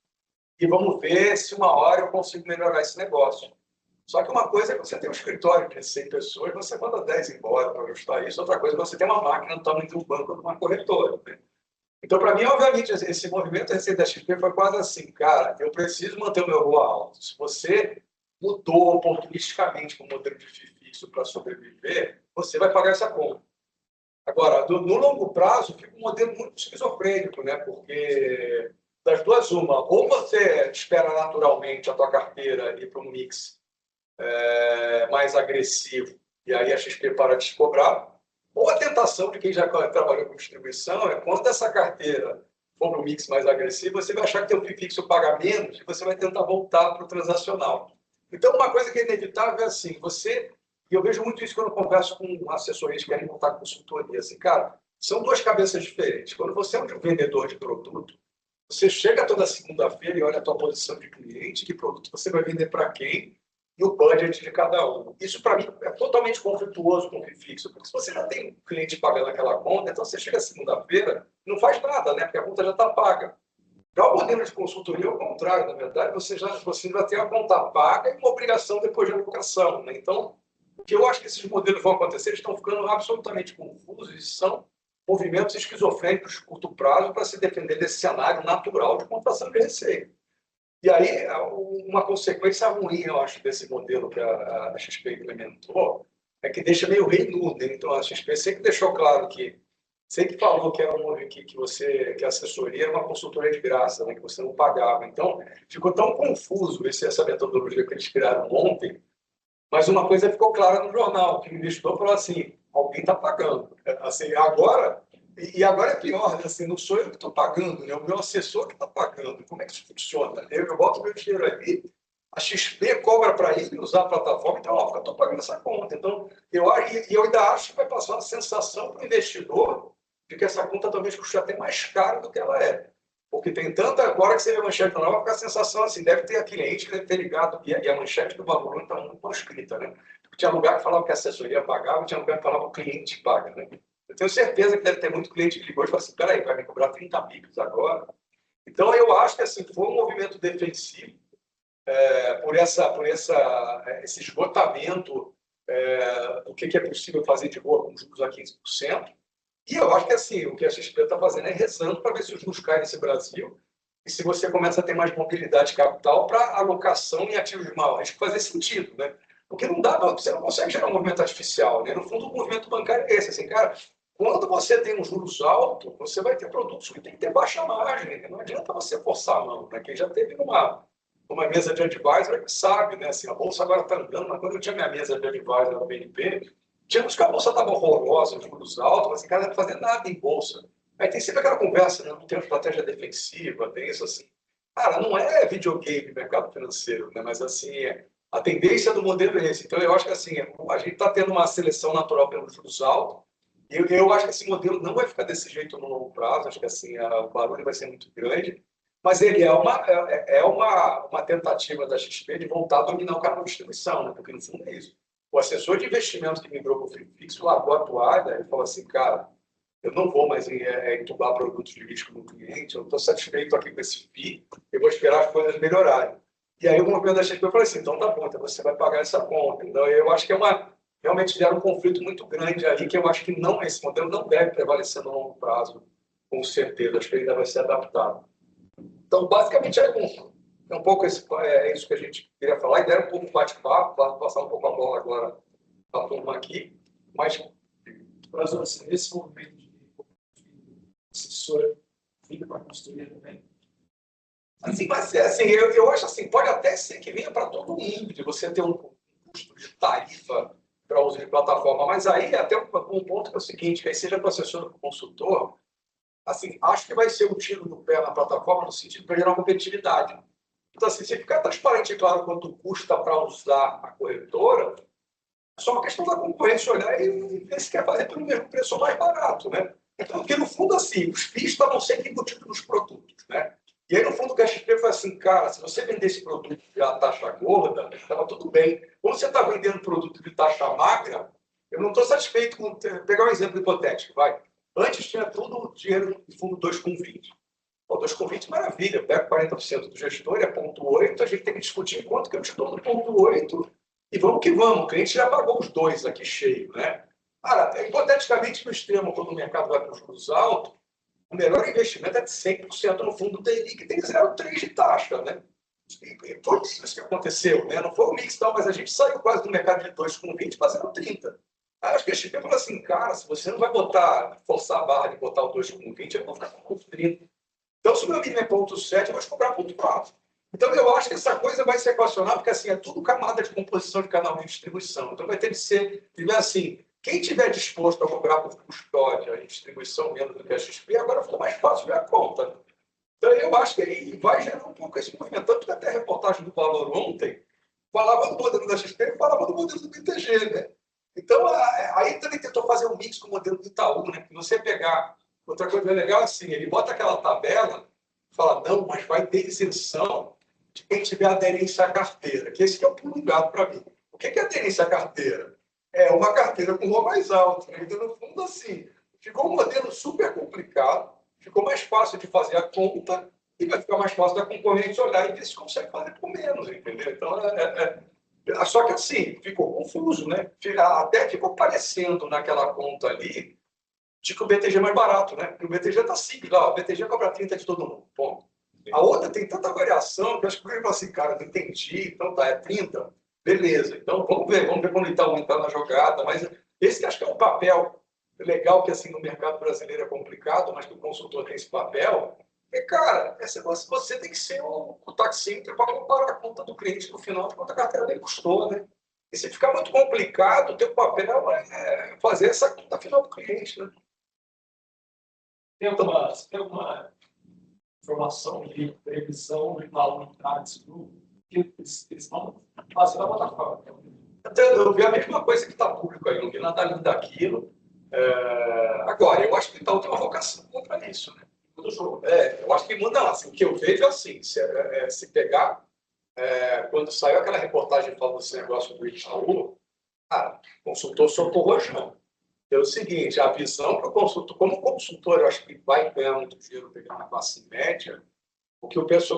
e vamos ver se uma hora eu consigo melhorar esse negócio. Só que uma coisa é você ter um escritório de 100 pessoas, você manda 10 embora para ajustar isso. Outra coisa é você ter uma máquina do tamanho de um banco ou de uma corretora. Né? Então, para mim, obviamente, esse movimento recente da XP foi quase assim, cara, eu preciso manter o meu ROA alto. Se você mudou oportunisticamente para o modelo de FII fixo para sobreviver, você vai pagar essa conta. Agora, no longo prazo, fica um modelo muito esquizofrênico, né? Porque das duas, uma, ou você espera naturalmente a tua carteira ir para um mix mais agressivo, e aí a XP para de te cobrar, ou a tentação de quem já trabalhou com distribuição é quando essa carteira for para um mix mais agressivo, você vai achar que teu FII fixo paga menos e você vai tentar voltar para o transacional. Então, uma coisa que é inevitável é assim, e eu vejo muito isso quando eu converso com assessorias que querem montar consultoria, assim, cara, são duas cabeças diferentes. Quando você é um vendedor de produto, você chega toda segunda-feira e olha a tua posição de cliente, que produto você vai vender para quem, e o budget de cada um. Isso, para mim, é totalmente conflituoso com o FII fixo, porque se você já tem um cliente pagando aquela conta, então você chega segunda-feira e não faz nada, né? Porque a conta já está paga. Já o modelo de consultoria é o contrário, na verdade, você já tem a conta paga e uma obrigação depois de alocação. Né? Então, o que eu acho que esses modelos vão acontecer, eles estão ficando absolutamente confusos e são movimentos esquizofrênicos de curto prazo para se defender desse cenário natural de contração de receita. E aí, uma consequência ruim, eu acho, desse modelo que a XP implementou, é que deixa meio rei nu. Né? Então, a XP sempre deixou claro que sempre falou que era que a assessoria era uma consultoria de graça, né? Que você não pagava. Então, ficou tão confuso essa metodologia que eles criaram ontem, mas uma coisa ficou clara no jornal, que o investidor falou assim, alguém está pagando. Assim, agora é pior, né? Assim, não sou eu que estou pagando, né? O meu assessor que está pagando. Como é que isso funciona? Eu boto meu dinheiro ali, a XP cobra para ele usar a plataforma, então, ó, eu estou pagando essa conta. Então, eu ainda acho que vai passar uma sensação para o investidor de que essa conta talvez custe até mais caro do que ela é. Porque tem tanta, agora que você vê a manchete nova, vai ficar a sensação assim, deve ter a cliente que deve ter ligado, e a manchete do valor está muito mal escrita, né? Porque tinha lugar que falava que a assessoria pagava, tinha lugar que falava que o cliente paga, né? Eu tenho certeza que deve ter muito cliente que ligou e falou assim, peraí, vai me cobrar 30 pips agora? Então, eu acho que assim, foi um movimento defensivo por esse esgotamento do que é possível fazer de boa com juros a 15%. E eu acho que assim, o que a XP está fazendo é rezando para ver se os juros caem nesse Brasil e se você começa a ter mais mobilidade de capital para alocação em ativos de maior risco fazer sentido, né? Porque não dá, você não consegue gerar um movimento artificial, né? No fundo, o movimento bancário é esse, assim, cara, quando você tem um juros alto, você vai ter produtos que tem que ter baixa margem, né? Não adianta você forçar a mão, né? Quem já teve uma mesa de advisor que sabe, né? Assim, a bolsa agora está andando, mas quando eu tinha minha mesa de advisor no BNP, tínhamos que a bolsa estava horrorosa, juros altos, mas assim, cara, não fazia nada em bolsa. Aí tem sempre aquela conversa, né? Não tem uma estratégia defensiva, tem isso assim. Cara, não é videogame mercado financeiro, né? Mas assim, a tendência do modelo é esse. Então, eu acho que assim, a gente está tendo uma seleção natural pelos juros altos, e eu acho que esse modelo não vai ficar desse jeito no longo prazo, acho que assim, o barulho vai ser muito grande, Mas ele é uma tentativa da XP de voltar a dominar o canal de distribuição, né? Porque no fundo é isso. O assessor de investimento que migrou para o Free Fixo largou a toalha e falou assim, cara, eu não vou mais entubar produtos de risco no cliente, eu estou satisfeito aqui com esse FII, eu vou esperar as coisas melhorarem. E aí o movimento da XP falou assim, então tá bom, então você vai pagar essa conta. Então eu acho que realmente gera um conflito muito grande aí, que eu acho que não, esse modelo não deve prevalecer no longo prazo, com certeza, acho que ele ainda vai ser adaptado. Então, basicamente, é um pouco isso que a gente queria falar. A ideia era um pouco bate-papo, passar um pouco a bola agora para a turma aqui. Mas, assim, esse movimento de assessor fica para construir também. assim, vai ser assim, eu acho assim, pode até ser que venha para todo mundo, de você ter um custo de tarifa para uso de plataforma, mas aí até um ponto que é o seguinte, que aí seja para o assessor ou para o consultor, assim, acho que vai ser um tiro no pé na plataforma no sentido para gerar competitividade. Então, assim, se ficar transparente e claro quanto custa para usar a corretora, é só uma questão da concorrência olhar e ver se quer fazer pelo mesmo preço ou mais barato, né? Então, porque no fundo, assim, os FIIs estavam sempre embutidos nos produtos, né? E aí, no fundo, o que a XP foi assim, cara, se você vender esse produto de taxa gorda, estava tudo bem. Quando você está vendendo produto de taxa magra, eu não estou satisfeito com... Pegar um exemplo hipotético, vai. Antes tinha tudo dinheiro de fundo 2,20. O 2,20, maravilha, eu pego 40% do gestor, é 0,8, a gente tem que discutir quanto que eu te dou no 0,8 e vamos que vamos. O cliente já pagou os dois aqui cheio, né? Cara, hipoteticamente, no extremo, quando o mercado vai para os juros altos, o melhor investimento é de 100% no fundo DI, que tem 0,3 de taxa, né? E foi isso que aconteceu, né? Não foi o mix, tal, mas a gente saiu quase do mercado de 2,20 para 0,30. Aí acho que a XP falou assim, cara, se você não vai forçar a barra de botar o 2,20, eu vou ficar com 30. Então, se o meu mínimo é 0,7, eu vou te cobrar 0,4. Então, eu acho que essa coisa vai se equacionar, porque assim, é tudo camada de composição de canal de distribuição. Então, vai ter que ser, assim, quem tiver disposto a cobrar por custódia e distribuição menos do que a XP, agora ficou mais fácil ver a conta. Então, eu acho que aí vai gerar um pouco esse movimento. Tanto que até a reportagem do Valor ontem falava do modelo da XP e falava do modelo do BTG, né? Então, aí também tentou fazer um mix com o modelo do Itaú, né? Que você pegar... Outra coisa legal, assim, ele bota aquela tabela, fala, não, mas vai ter isenção de quem tiver aderência à carteira, que esse que é o pulo do gato para mim. O que é aderência à carteira? É uma carteira com rol mais alto, né? Então, no fundo, assim, ficou um modelo super complicado, ficou mais fácil de fazer a conta e vai ficar mais fácil da concorrente olhar e ver se consegue fazer por menos, entendeu? Então, só que assim, ficou confuso, né? Até ficou parecendo naquela conta ali de que o BTG é mais barato, né? Porque o BTG está simples, lá, o BTG cobra 30 de todo mundo, ponto. A outra tem tanta variação que eu acho que o cara assim, cara, não entendi, então tá, é 30, beleza. Então vamos ver quando ele está na jogada, mas esse que acho que é um papel legal que assim no mercado brasileiro é complicado, mas que o consultor tem esse papel. E, cara, você tem que ser o taxímetro para comparar a conta do cliente no final de quanto a carteira dele custou, né? E se ficar muito complicado, o teu papel é fazer essa conta final do cliente, né? Tem alguma informação de previsão de valor desse grupo que eles vão fazer na plataforma? Eu vi a mesma coisa que está público aí, não vi nada além daquilo. Agora, eu acho que está tem uma vocação contra isso, né? Do jogo. Eu acho que muda. Assim, o que eu vejo é assim, se pegar, quando saiu aquela reportagem falando desse negócio do Itaú, cara, o consultor soltou o rojão. É o seguinte, a visão para o consultor, como consultor, eu acho que vai ganhar muito dinheiro pegando a classe média, o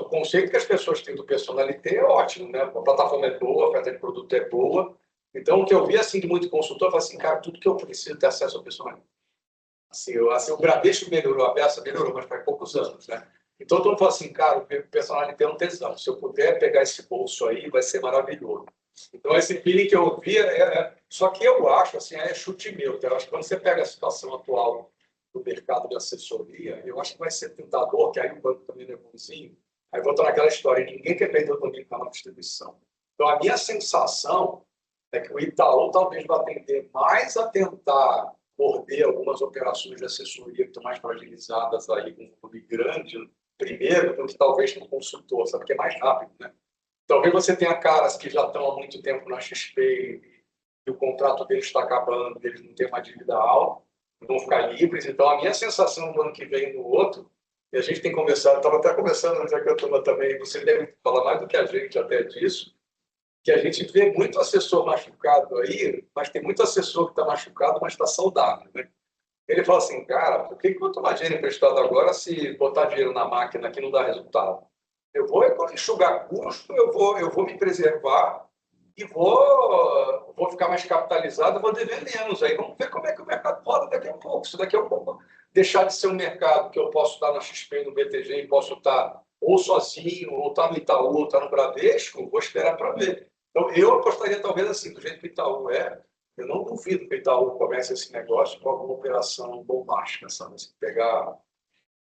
conceito que as pessoas têm do personalité é ótimo, né? A plataforma é boa, a oferta de produto é boa. Então, o que eu vi assim, de muito consultor, eu falo assim, cara, tudo que eu preciso ter acesso ao personalité. Assim, o Bradesco melhorou, a peça melhorou, mas faz poucos anos, né? Então, todo mundo fala assim, cara, o personalité é um tesão. Se eu puder pegar esse bolso aí, vai ser maravilhoso. Então, esse feeling que eu vi, só que eu acho, assim, é chute meu. Eu acho que quando você pega a situação atual do mercado de assessoria, eu acho que vai ser tentador, que aí o banco também não é bonzinho. Aí volta naquela história, ninguém quer perder o domínio na distribuição. Então, a minha sensação é que o Itaú talvez vá tender mais a tentar morder algumas operações de assessoria que estão mais fragilizadas aí com um volume grande, primeiro, do que talvez com o consultor, sabe? Porque é mais rápido, né? Talvez você tenha caras que já estão há muito tempo na XP e o contrato deles está acabando, eles não têm uma dívida alta, vão ficar livres. Então, a minha sensação no ano que vem e no outro E a gente tem conversado, estava até conversando antes aqui a turma também, você deve falar mais do que a gente até disso, que a gente vê muito assessor machucado aí, mas tem muito assessor que está machucado, mas está saudável, né? Ele fala assim, cara, por que eu vou tomar dinheiro emprestado agora se botar dinheiro na máquina que não dá resultado? Eu vou enxugar custo, eu vou me preservar e vou ficar mais capitalizado, vou dever menos. Aí vamos ver como é que o mercado roda daqui a pouco. Se daqui a pouco deixar de ser um mercado que eu posso estar na XP, no BTG, e posso estar ou sozinho, ou estar no Itaú, ou estar no Bradesco, vou esperar para ver. Então, eu apostaria talvez assim, do jeito que o Itaú é, eu não duvido que o Itaú comece esse negócio com alguma operação bombástica, sabe? Assim, pegar,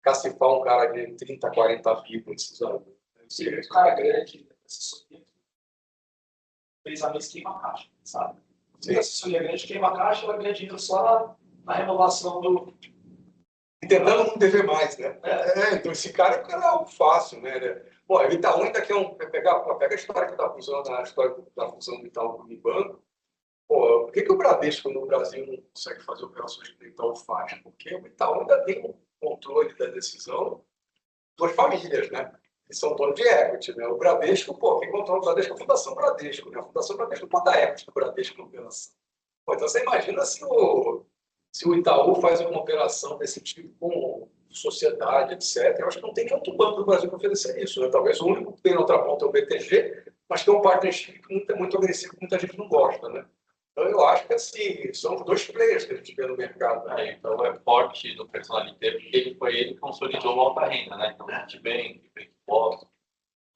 cacifar um cara de 30, 40 pico precisando. Sim, o cara grande, assessoria, pensamento queima a caixa, sabe? Se a assessoria grande queima a caixa, ela ganha dinheiro só na renovação do. E tentando não dever mais, né? Então esse cara é um cara fácil, né? Pô, o Itaú ainda quer pega a história que tá funcionando, a história da fusão do Itaú com o Banco. Pô, por que o Bradesco no Brasil não consegue fazer operações que o Itaú faz? Porque o Itaú ainda tem um controle da decisão das famílias, né? Que são donos de equity, né? O Bradesco, pô, quem controla o Bradesco é a Fundação Bradesco, né? A Fundação Bradesco pode dar equity do Bradesco na operação. Pô, então você imagina se o Itaú faz uma operação desse tipo com sociedade, etc. Eu acho que não tem nenhum outro banco no Brasil para oferecer isso, né? Talvez o único que tem na outra ponta é o BTG, mas que é um partnership muito agressivo, que muita gente não gosta, né? Então, eu acho que assim, são os dois players que a gente vê no mercado. Né? Então, é forte do Personalité, porque ele que consolidou o alta renda, né? Então, Citibank, Breakpost,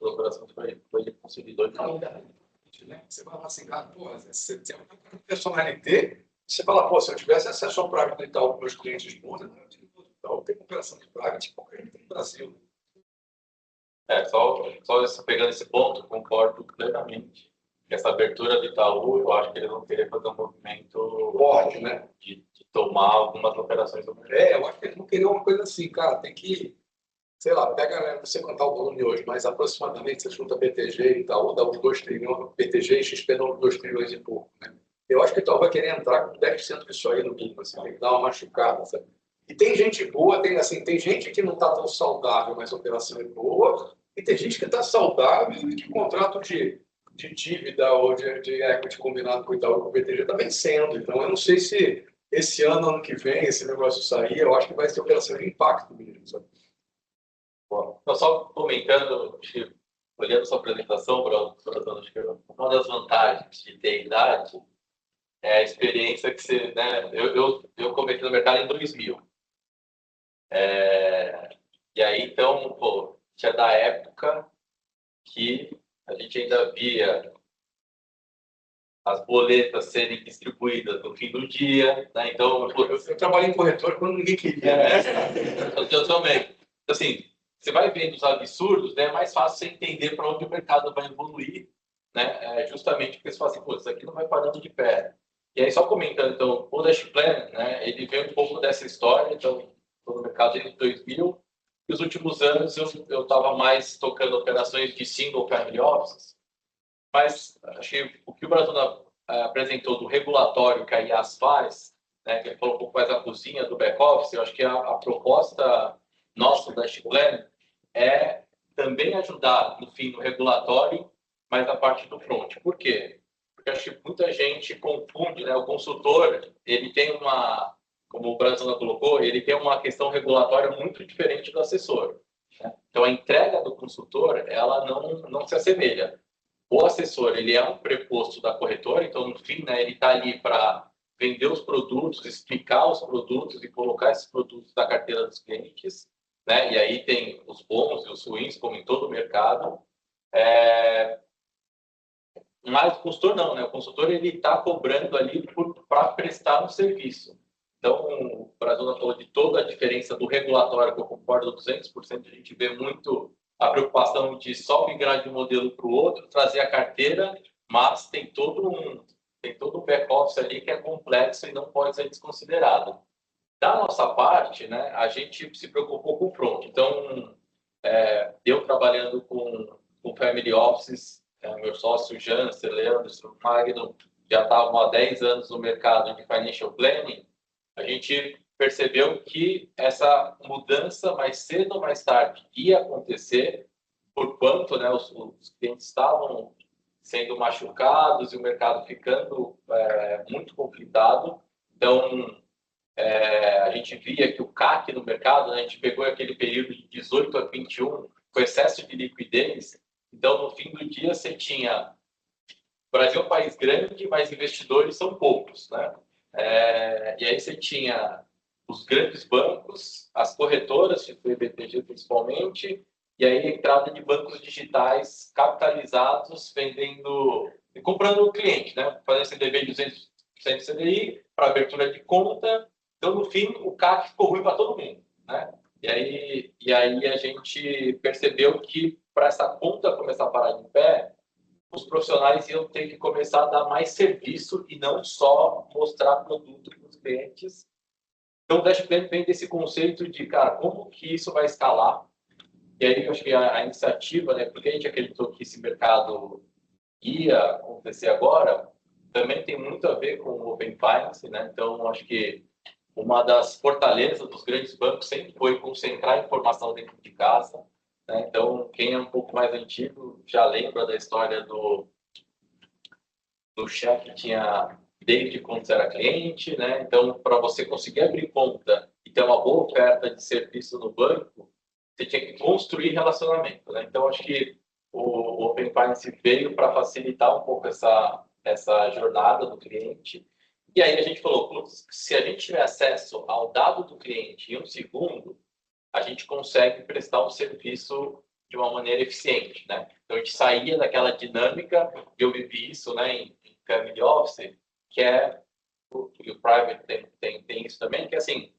as operações foi ele que consolidou. Né? Você fala assim, cara, pô, você tem um Personalité, você fala, pô, se eu tivesse acesso ao private do Itaú com meus clientes bons, eu Itaú tem operação de private, pouca gente tem no Brasil. Só pegando esse ponto, concordo plenamente. Essa abertura do Itaú, eu acho que eles vão querer fazer um movimento forte, né? De tomar algumas operações do mercado. Eu acho que eles vão querer uma coisa assim, cara, tem que, sei lá, pega, não sei contar o volume hoje, mas aproximadamente você junta BTG e Itaú, dá uns 2 trilhões, BTG e XP dá uns 2 trilhões e pouco, né? Eu acho que o Itaú vai querer entrar com 10% disso aí no mínimo, assim, tem que dar uma machucada, sabe? E tem gente boa, tem gente que não está tão saudável, mas a operação é boa, e tem gente que está saudável e que contrato de dívida ou de equity combinado com o Itaú e com o BTG está vencendo. Então, eu não sei se esse ano que vem, esse negócio sair, eu acho que vai ser operação de impacto mesmo, sabe? Bom, só comentando, olhando sua apresentação, Bruno, acho que uma das vantagens de ter idade é a experiência que você, né? Eu comecei no mercado em 2000. E aí, então, pô, tinha da época que a gente ainda via as boletas serem distribuídas no fim do dia, né? Então, eu trabalhei em corretor quando ninguém queria, né? Eu também. Assim, você vai vendo os absurdos, né? É mais fácil você entender para onde o mercado vai evoluir, né? Justamente porque você fala assim, pô, isso aqui não vai parando de pé. E aí, só comentando, então, o Dash Plan, né? Ele veio um pouco dessa história, então, no mercado de 2000. E os últimos anos eu estava mais tocando operações de single family offices, mas achei o que o Brasil apresentou do regulatório que a IAS faz, né, que falou um pouco mais da cozinha, do back-office, eu acho que a proposta nossa da Chiplan é também ajudar, no fim, no regulatório, mas na parte do front. Por quê? Porque acho que muita gente confunde, né? O consultor, ele tem uma, como o Brasil colocou, ele tem uma questão regulatória muito diferente do assessor. Né? Então, a entrega do consultor, ela não se assemelha. O assessor, ele é um preposto da corretora, então, no fim, né, ele está ali para vender os produtos, explicar os produtos e colocar esses produtos na carteira dos clientes, né? E aí tem os bons e os ruins, como em todo o mercado. Mas o consultor não, né? O consultor, ele está cobrando ali para prestar um serviço. Então, o Brasil falou de toda a diferença do regulatório, que eu concordo 200%, a gente vê muito a preocupação de só migrar de um modelo para o outro, trazer a carteira, mas tem todo um back-office ali que é complexo e não pode ser desconsiderado. Da nossa parte, né, a gente se preocupou com o front. Então, eu trabalhando com family offices, meu sócio Janser, Leandro, Magno, já estavam há 10 anos no mercado de financial planning, a gente percebeu que essa mudança, mais cedo ou mais tarde, ia acontecer, por quanto, né, os clientes estavam sendo machucados e o mercado ficando muito conflitado. Então, a gente via que o CAC no mercado, né, a gente pegou aquele período de 18 a 21, com excesso de liquidez. Então, no fim do dia, você tinha... O Brasil é um país grande, mas investidores são poucos, né? E aí você tinha os grandes bancos, as corretoras, tipo o BTG principalmente, e aí a entrada de bancos digitais capitalizados, vendendo e comprando o cliente, né? Fazendo CDB de 200% CDI para abertura de conta. Então, no fim, o CAC ficou ruim para todo mundo, né? E aí a gente percebeu que para essa conta começar a parar de pé, os profissionais iam ter que começar a dar mais serviço e não só mostrar produto para os clientes. Então, o Dashplan vem desse conceito de, cara, como que isso vai escalar? E aí, eu acho que a iniciativa, né, porque a gente acreditou que esse mercado ia acontecer agora, também tem muito a ver com o Open Finance, né? Então, acho que uma das fortalezas dos grandes bancos sempre foi concentrar a informação dentro de casa, né? Então, quem é um pouco mais antigo já lembra da história do chefe que tinha desde quando você era cliente, né? Então, para você conseguir abrir conta e ter uma boa oferta de serviço no banco, você tinha que construir relacionamento, né? Então, acho que o Open Finance veio para facilitar um pouco essa jornada do cliente. E aí a gente falou, se a gente tiver acesso ao dado do cliente em um segundo, a gente consegue prestar um serviço de uma maneira eficiente, né? Então, a gente saía daquela dinâmica, eu vivi isso, né, em Family Office, que é, e o Private tem isso também, que é assim,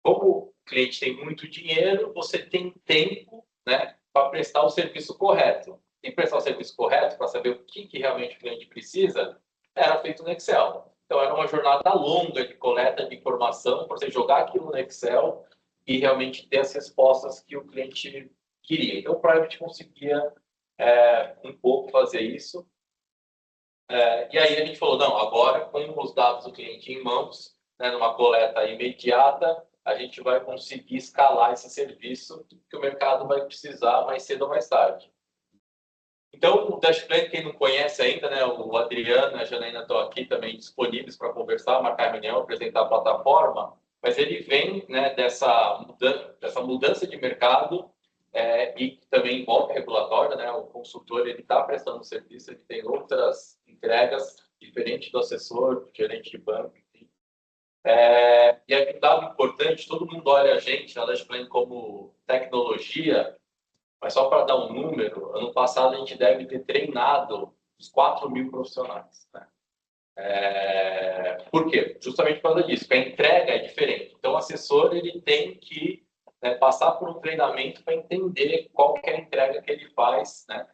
como o cliente tem muito dinheiro, você tem tempo, né, para prestar o serviço correto. E prestar o serviço correto, para saber o que realmente o cliente precisa, era feito no Excel. Então, era uma jornada longa de coleta de informação, para você jogar aquilo no Excel e realmente ter as respostas que o cliente queria. Então, o Private conseguia um pouco fazer isso. E aí a gente falou, não, agora com os dados do cliente em mãos, né, numa coleta imediata, a gente vai conseguir escalar esse serviço que o mercado vai precisar mais cedo ou mais tarde. Então, o Dashplan, quem não conhece ainda, né, o Adriano e a Janaína estão aqui também disponíveis para conversar, marcar reunião, apresentar a plataforma, mas ele vem, né, dessa mudança de mercado e também envolve regulatória, né, o consultor ele está prestando serviço, ele tem outras entregas diferentes do assessor, do gerente de banco, enfim. E aqui um dado importante, todo mundo olha a gente na Dashplan como tecnologia, mas só para dar um número, ano passado a gente deve ter treinado os 4.000 profissionais, né? Por quê? Justamente por causa disso, porque a entrega é diferente. Então, o assessor ele tem que, né, passar por um treinamento para entender qual que é a entrega que ele faz, né?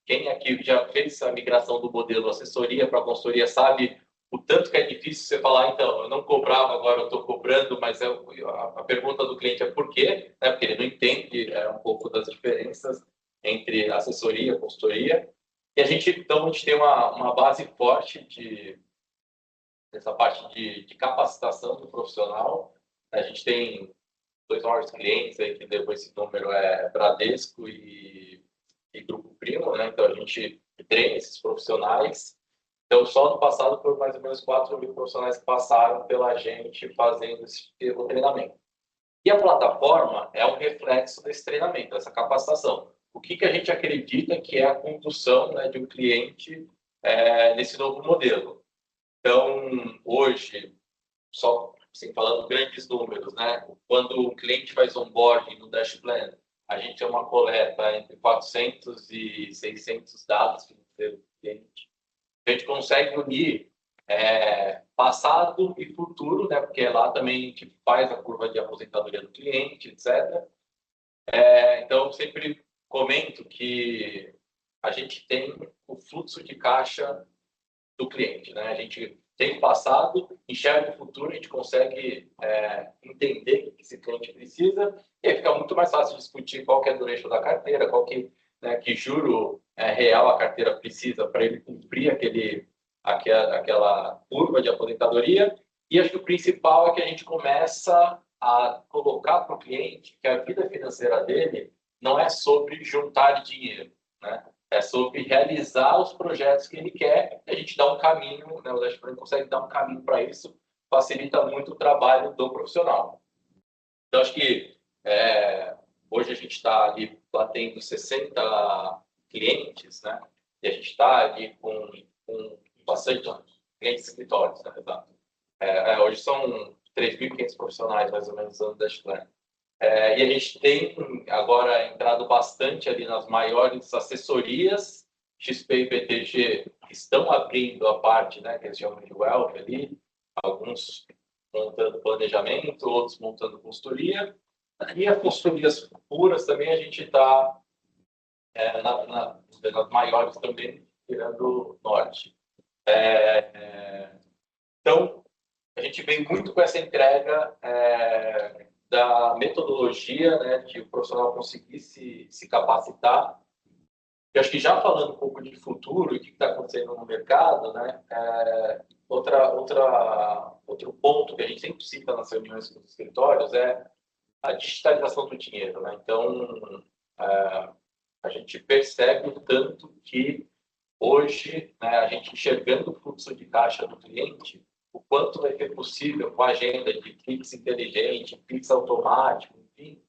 Quem aqui já fez a migração do modelo assessoria para consultoria sabe o tanto que é difícil você falar, então, eu não cobrava, agora eu estou cobrando, mas a pergunta do cliente é por quê? Né? Porque ele não entende um pouco das diferenças entre assessoria e consultoria. E então, a gente tem uma base forte dessa parte de capacitação do profissional. A gente tem 2 maiores clientes aí, que depois esse número é Bradesco e Grupo Primo, né? Então, a gente treina esses profissionais. Então, só no passado, foram mais ou menos 4.000 profissionais que passaram pela gente fazendo esse treinamento. E a plataforma é um reflexo desse treinamento, dessa capacitação. O que a gente acredita que é a condução, né, de um cliente nesse novo modelo. Então, hoje, só assim, falando grandes números, né, quando o cliente faz onboarding no Dashplan, a gente tem uma coleta entre 400 e 600 dados financeiros do cliente. A gente consegue unir passado e futuro, né? Porque lá também a gente faz a curva de aposentadoria do cliente, etc. Então, eu sempre comento que a gente tem o fluxo de caixa do cliente, né? A gente tem o passado, enxerga o futuro, a gente consegue entender o que esse cliente precisa e aí fica muito mais fácil discutir qual que é a duration da carteira, qual que juro real a carteira precisa para ele cumprir aquela curva de aposentadoria. E acho que o principal é que a gente começa a colocar para o cliente que a vida financeira dele não é sobre juntar dinheiro, né? É sobre realizar os projetos que ele quer, e a gente dá um caminho, né? O Dashboard consegue dar um caminho para isso, facilita muito o trabalho do profissional. Então, acho que hoje a gente está ali batendo 60 clientes, né? E a gente está ali com bastante clientes escritórios, na verdade. Hoje são 3.500 profissionais, mais ou menos, usando o Dashplan. E a gente tem agora entrado bastante ali nas maiores assessorias. XP e BTG estão abrindo a parte, né, que eles chamam de Wealth ali, alguns montando planejamento, outros montando consultoria. E as consultorias puras também a gente está nas maiores também, tirando o norte. Então, a gente vem muito com essa entrega da metodologia, né, de o profissional conseguir se capacitar. Eu acho que já falando um pouco de futuro e o que está acontecendo no mercado, né, outro ponto que a gente sempre cita nas reuniões com os escritórios é a digitalização do dinheiro, né? Então, a gente percebe o tanto que hoje, né, a gente enxergando o fluxo de caixa do cliente, o quanto vai ser possível com a agenda de Pix inteligente, Pix automático, enfim,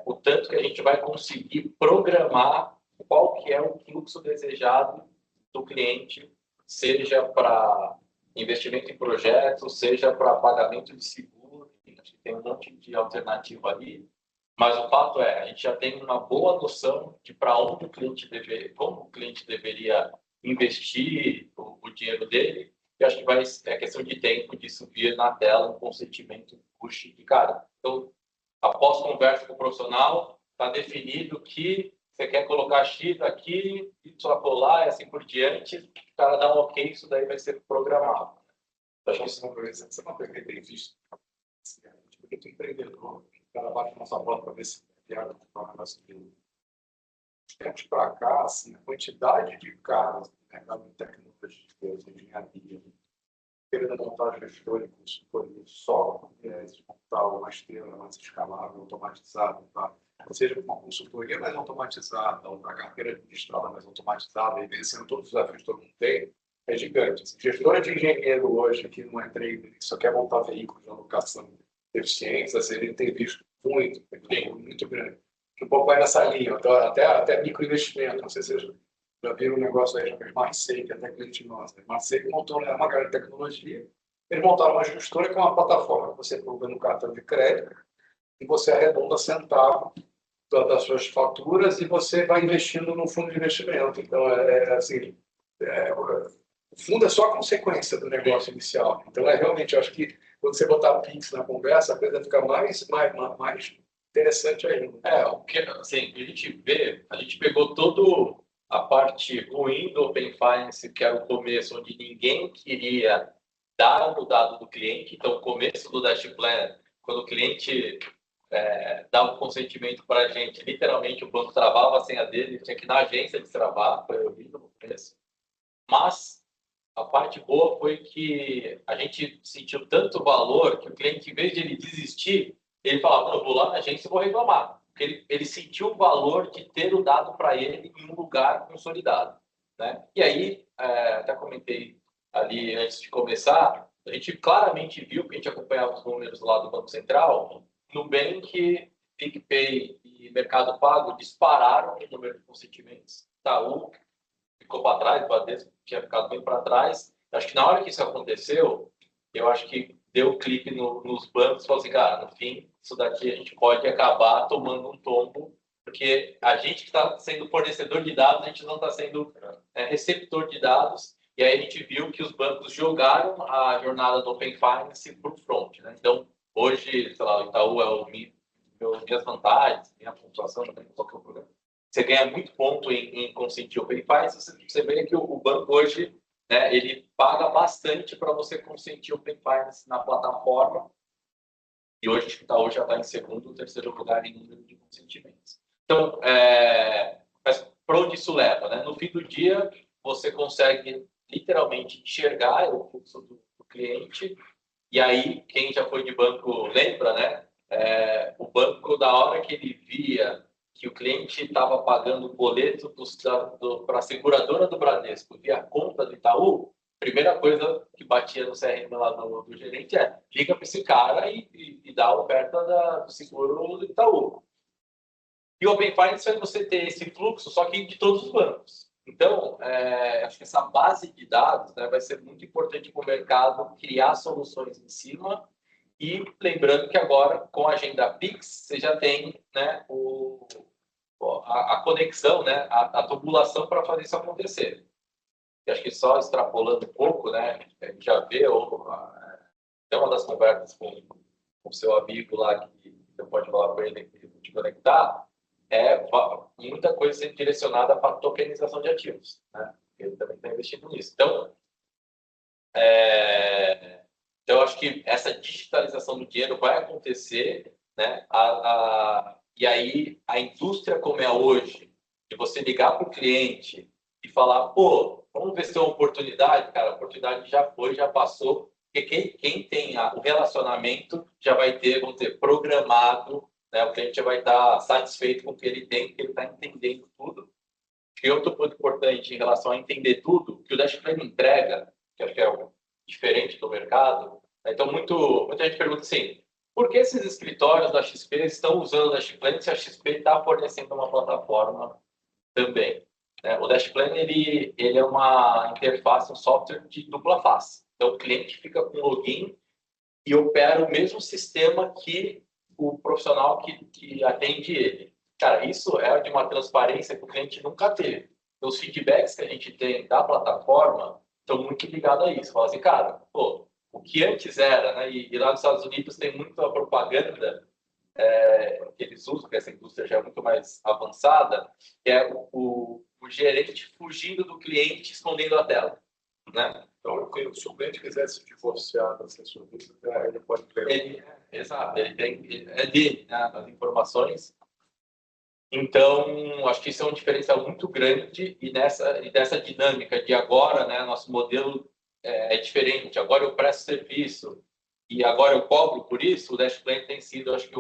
o tanto que a gente vai conseguir programar qual que é o fluxo desejado do cliente, seja para investimento em projetos, seja para pagamento de seguro, enfim, acho que tem um monte de alternativa ali. Mas o fato é, a gente já tem uma boa noção de para onde o cliente como o cliente deveria investir o dinheiro dele. E acho que é questão de tempo de subir na tela um consentimento push de cara. Então, após conversa com o profissional, está definido que você quer colocar X aqui, Y acolá e assim por diante. O cara dá um ok, isso daí vai ser programado. Acho que isso é uma coisa que tem visto. Muito empreendedor, o cara bate na nossa bola para ver se é piada de uma negócio de tempos para cá, assim, a quantidade de caras no mercado de tecnologia, de engenharia, querendo montar gestor e consultoria só, de montar uma esteira mais escalável, automatizada, tá? Seja uma consultoria mais automatizada, uma carteira administrada mais automatizada, e vencendo todos os desafios que todo mundo tem, é gigante. Assim, gestora de engenheiro hoje, que não é trader, que só quer montar veículos de alocação eficientes, assim, ele tem visto muito grande. Que um pouco vai nessa linha, então, até microinvestimento, não sei se vocês já viram um negócio aí, chamado Smart Safe, até cliente nosso. Smart Safe montou uma grande tecnologia, eles montaram uma gestora que é uma plataforma que você pluga no cartão de crédito e você arredonda centavo das suas faturas e você vai investindo no fundo de investimento. Então, assim, o fundo é só a consequência do negócio inicial. Então, realmente, eu acho que quando você botar Pix na conversa, a coisa fica mais interessante ainda. O que assim, a gente pegou todo a parte ruim do Open Finance, que era o começo, onde ninguém queria dar o dado do cliente. Então, o começo do Dashplan, quando o cliente dava o consentimento para a gente, literalmente o banco travava a senha dele, tinha que ir na agência destravar, foi horrível no começo. Mas a parte boa foi que a gente sentiu tanto valor que o cliente, em vez de ele desistir, ele falava, eu vou lá na agência e vou reclamar. Porque ele sentiu o valor de ter o dado para ele em um lugar consolidado, né? E aí, até comentei ali antes de começar, a gente claramente viu, que a gente acompanhava os números lá do Banco Central, Nubank, PicPay e Mercado Pago dispararam o número de consentimentos. Itaú ficou para trás, o Bradesco tinha ficado bem para trás. Acho que na hora que isso aconteceu, eu acho que deu clique nos bancos e falou assim, cara, no fim, isso daqui a gente pode acabar tomando um tombo, porque a gente que está sendo fornecedor de dados, a gente não está sendo receptor de dados, e aí a gente viu que os bancos jogaram a jornada do Open Finance para o front, né? Então, hoje, sei lá, o Itaú é minhas vantagens, minha pontuação, não tem qual que é o problema. Você ganha muito ponto em consentir Open Finance, você vê que o banco hoje, né, ele paga bastante para você consentir Open Finance na plataforma, e hoje acho que o Itaú já está em segundo ou terceiro lugar em número de consentimentos. Então, mas para onde isso leva, né? No fim do dia, você consegue literalmente enxergar o fluxo do cliente. E aí, quem já foi de banco lembra, né? O banco, da hora que ele via que o cliente estava pagando o boleto para a seguradora do Bradesco via conta do Itaú, a primeira coisa que batia no CRM lá do gerente liga para esse cara e dá a oferta do seguro do Itaú. E o Open Finance é você ter esse fluxo, só que de todos os bancos. Então, acho que essa base de dados, né, vai ser muito importante para o mercado criar soluções em cima. E lembrando que agora, com a agenda Pix, você já tem, né, a conexão, né, a tubulação para fazer isso acontecer. E acho que só extrapolando um pouco, né, a gente já vê, tem uma das conversas com o seu amigo lá, que você pode falar para ele que te conectar, muita coisa sendo direcionada para a tokenização de ativos, né? Ele também está investindo nisso. Então, eu acho que essa digitalização do dinheiro vai acontecer, né? E aí, a indústria como é hoje, de você ligar para o cliente e falar, pô, vamos ver se tem uma oportunidade, cara, a oportunidade já foi, já passou, porque quem tem o relacionamento já vai ter, vamos dizer, programado, né? O cliente já vai estar satisfeito com o que ele tem, porque ele está entendendo tudo. E outro ponto importante em relação a entender tudo, que o Dashplan entrega, que acho que é diferente do mercado. Então, muita gente pergunta assim, por que esses escritórios da XP estão usando o Dashplan se a XP está fornecendo uma plataforma também? O Dashplan ele é uma interface, um software de dupla face. Então, o cliente fica com login e opera o mesmo sistema que o profissional que atende ele. Cara, isso é de uma transparência que o cliente nunca teve. Os feedbacks que a gente tem da plataforma estão muito ligados a isso. Fala assim, cara, pô, o que antes era, né? E lá nos Estados Unidos tem muita propaganda que eles usam, que essa indústria já é muito mais avançada, que é o gerente fugindo do cliente, escondendo a tela, né? Então, se o cliente quiser se divorciar dessa serviço, ele pode ter. Exato, ele tem dele, né, as informações. Então, acho que isso é um diferencial muito grande e dessa dinâmica de agora, né, nosso modelo é diferente. Agora eu presto serviço e agora eu cobro por isso. O Dashplan tem sido, acho que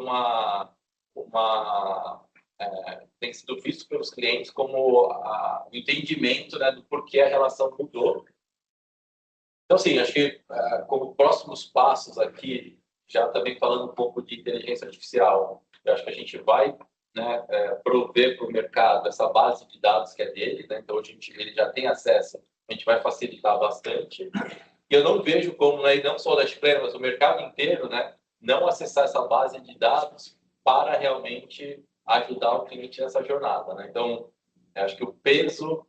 tem sido visto pelos clientes como o entendimento, né, do porquê a relação mudou. Então, sim, acho que como próximos passos aqui, já também falando um pouco de inteligência artificial, eu acho que a gente vai, né, prover para o mercado essa base de dados que é dele, né? Então ele já tem acesso, a gente vai facilitar bastante. E eu não vejo como, né, não só o Dashplan, mas o mercado inteiro, né, não acessar essa base de dados para realmente ajudar o cliente nessa jornada, né? Então, acho que o peso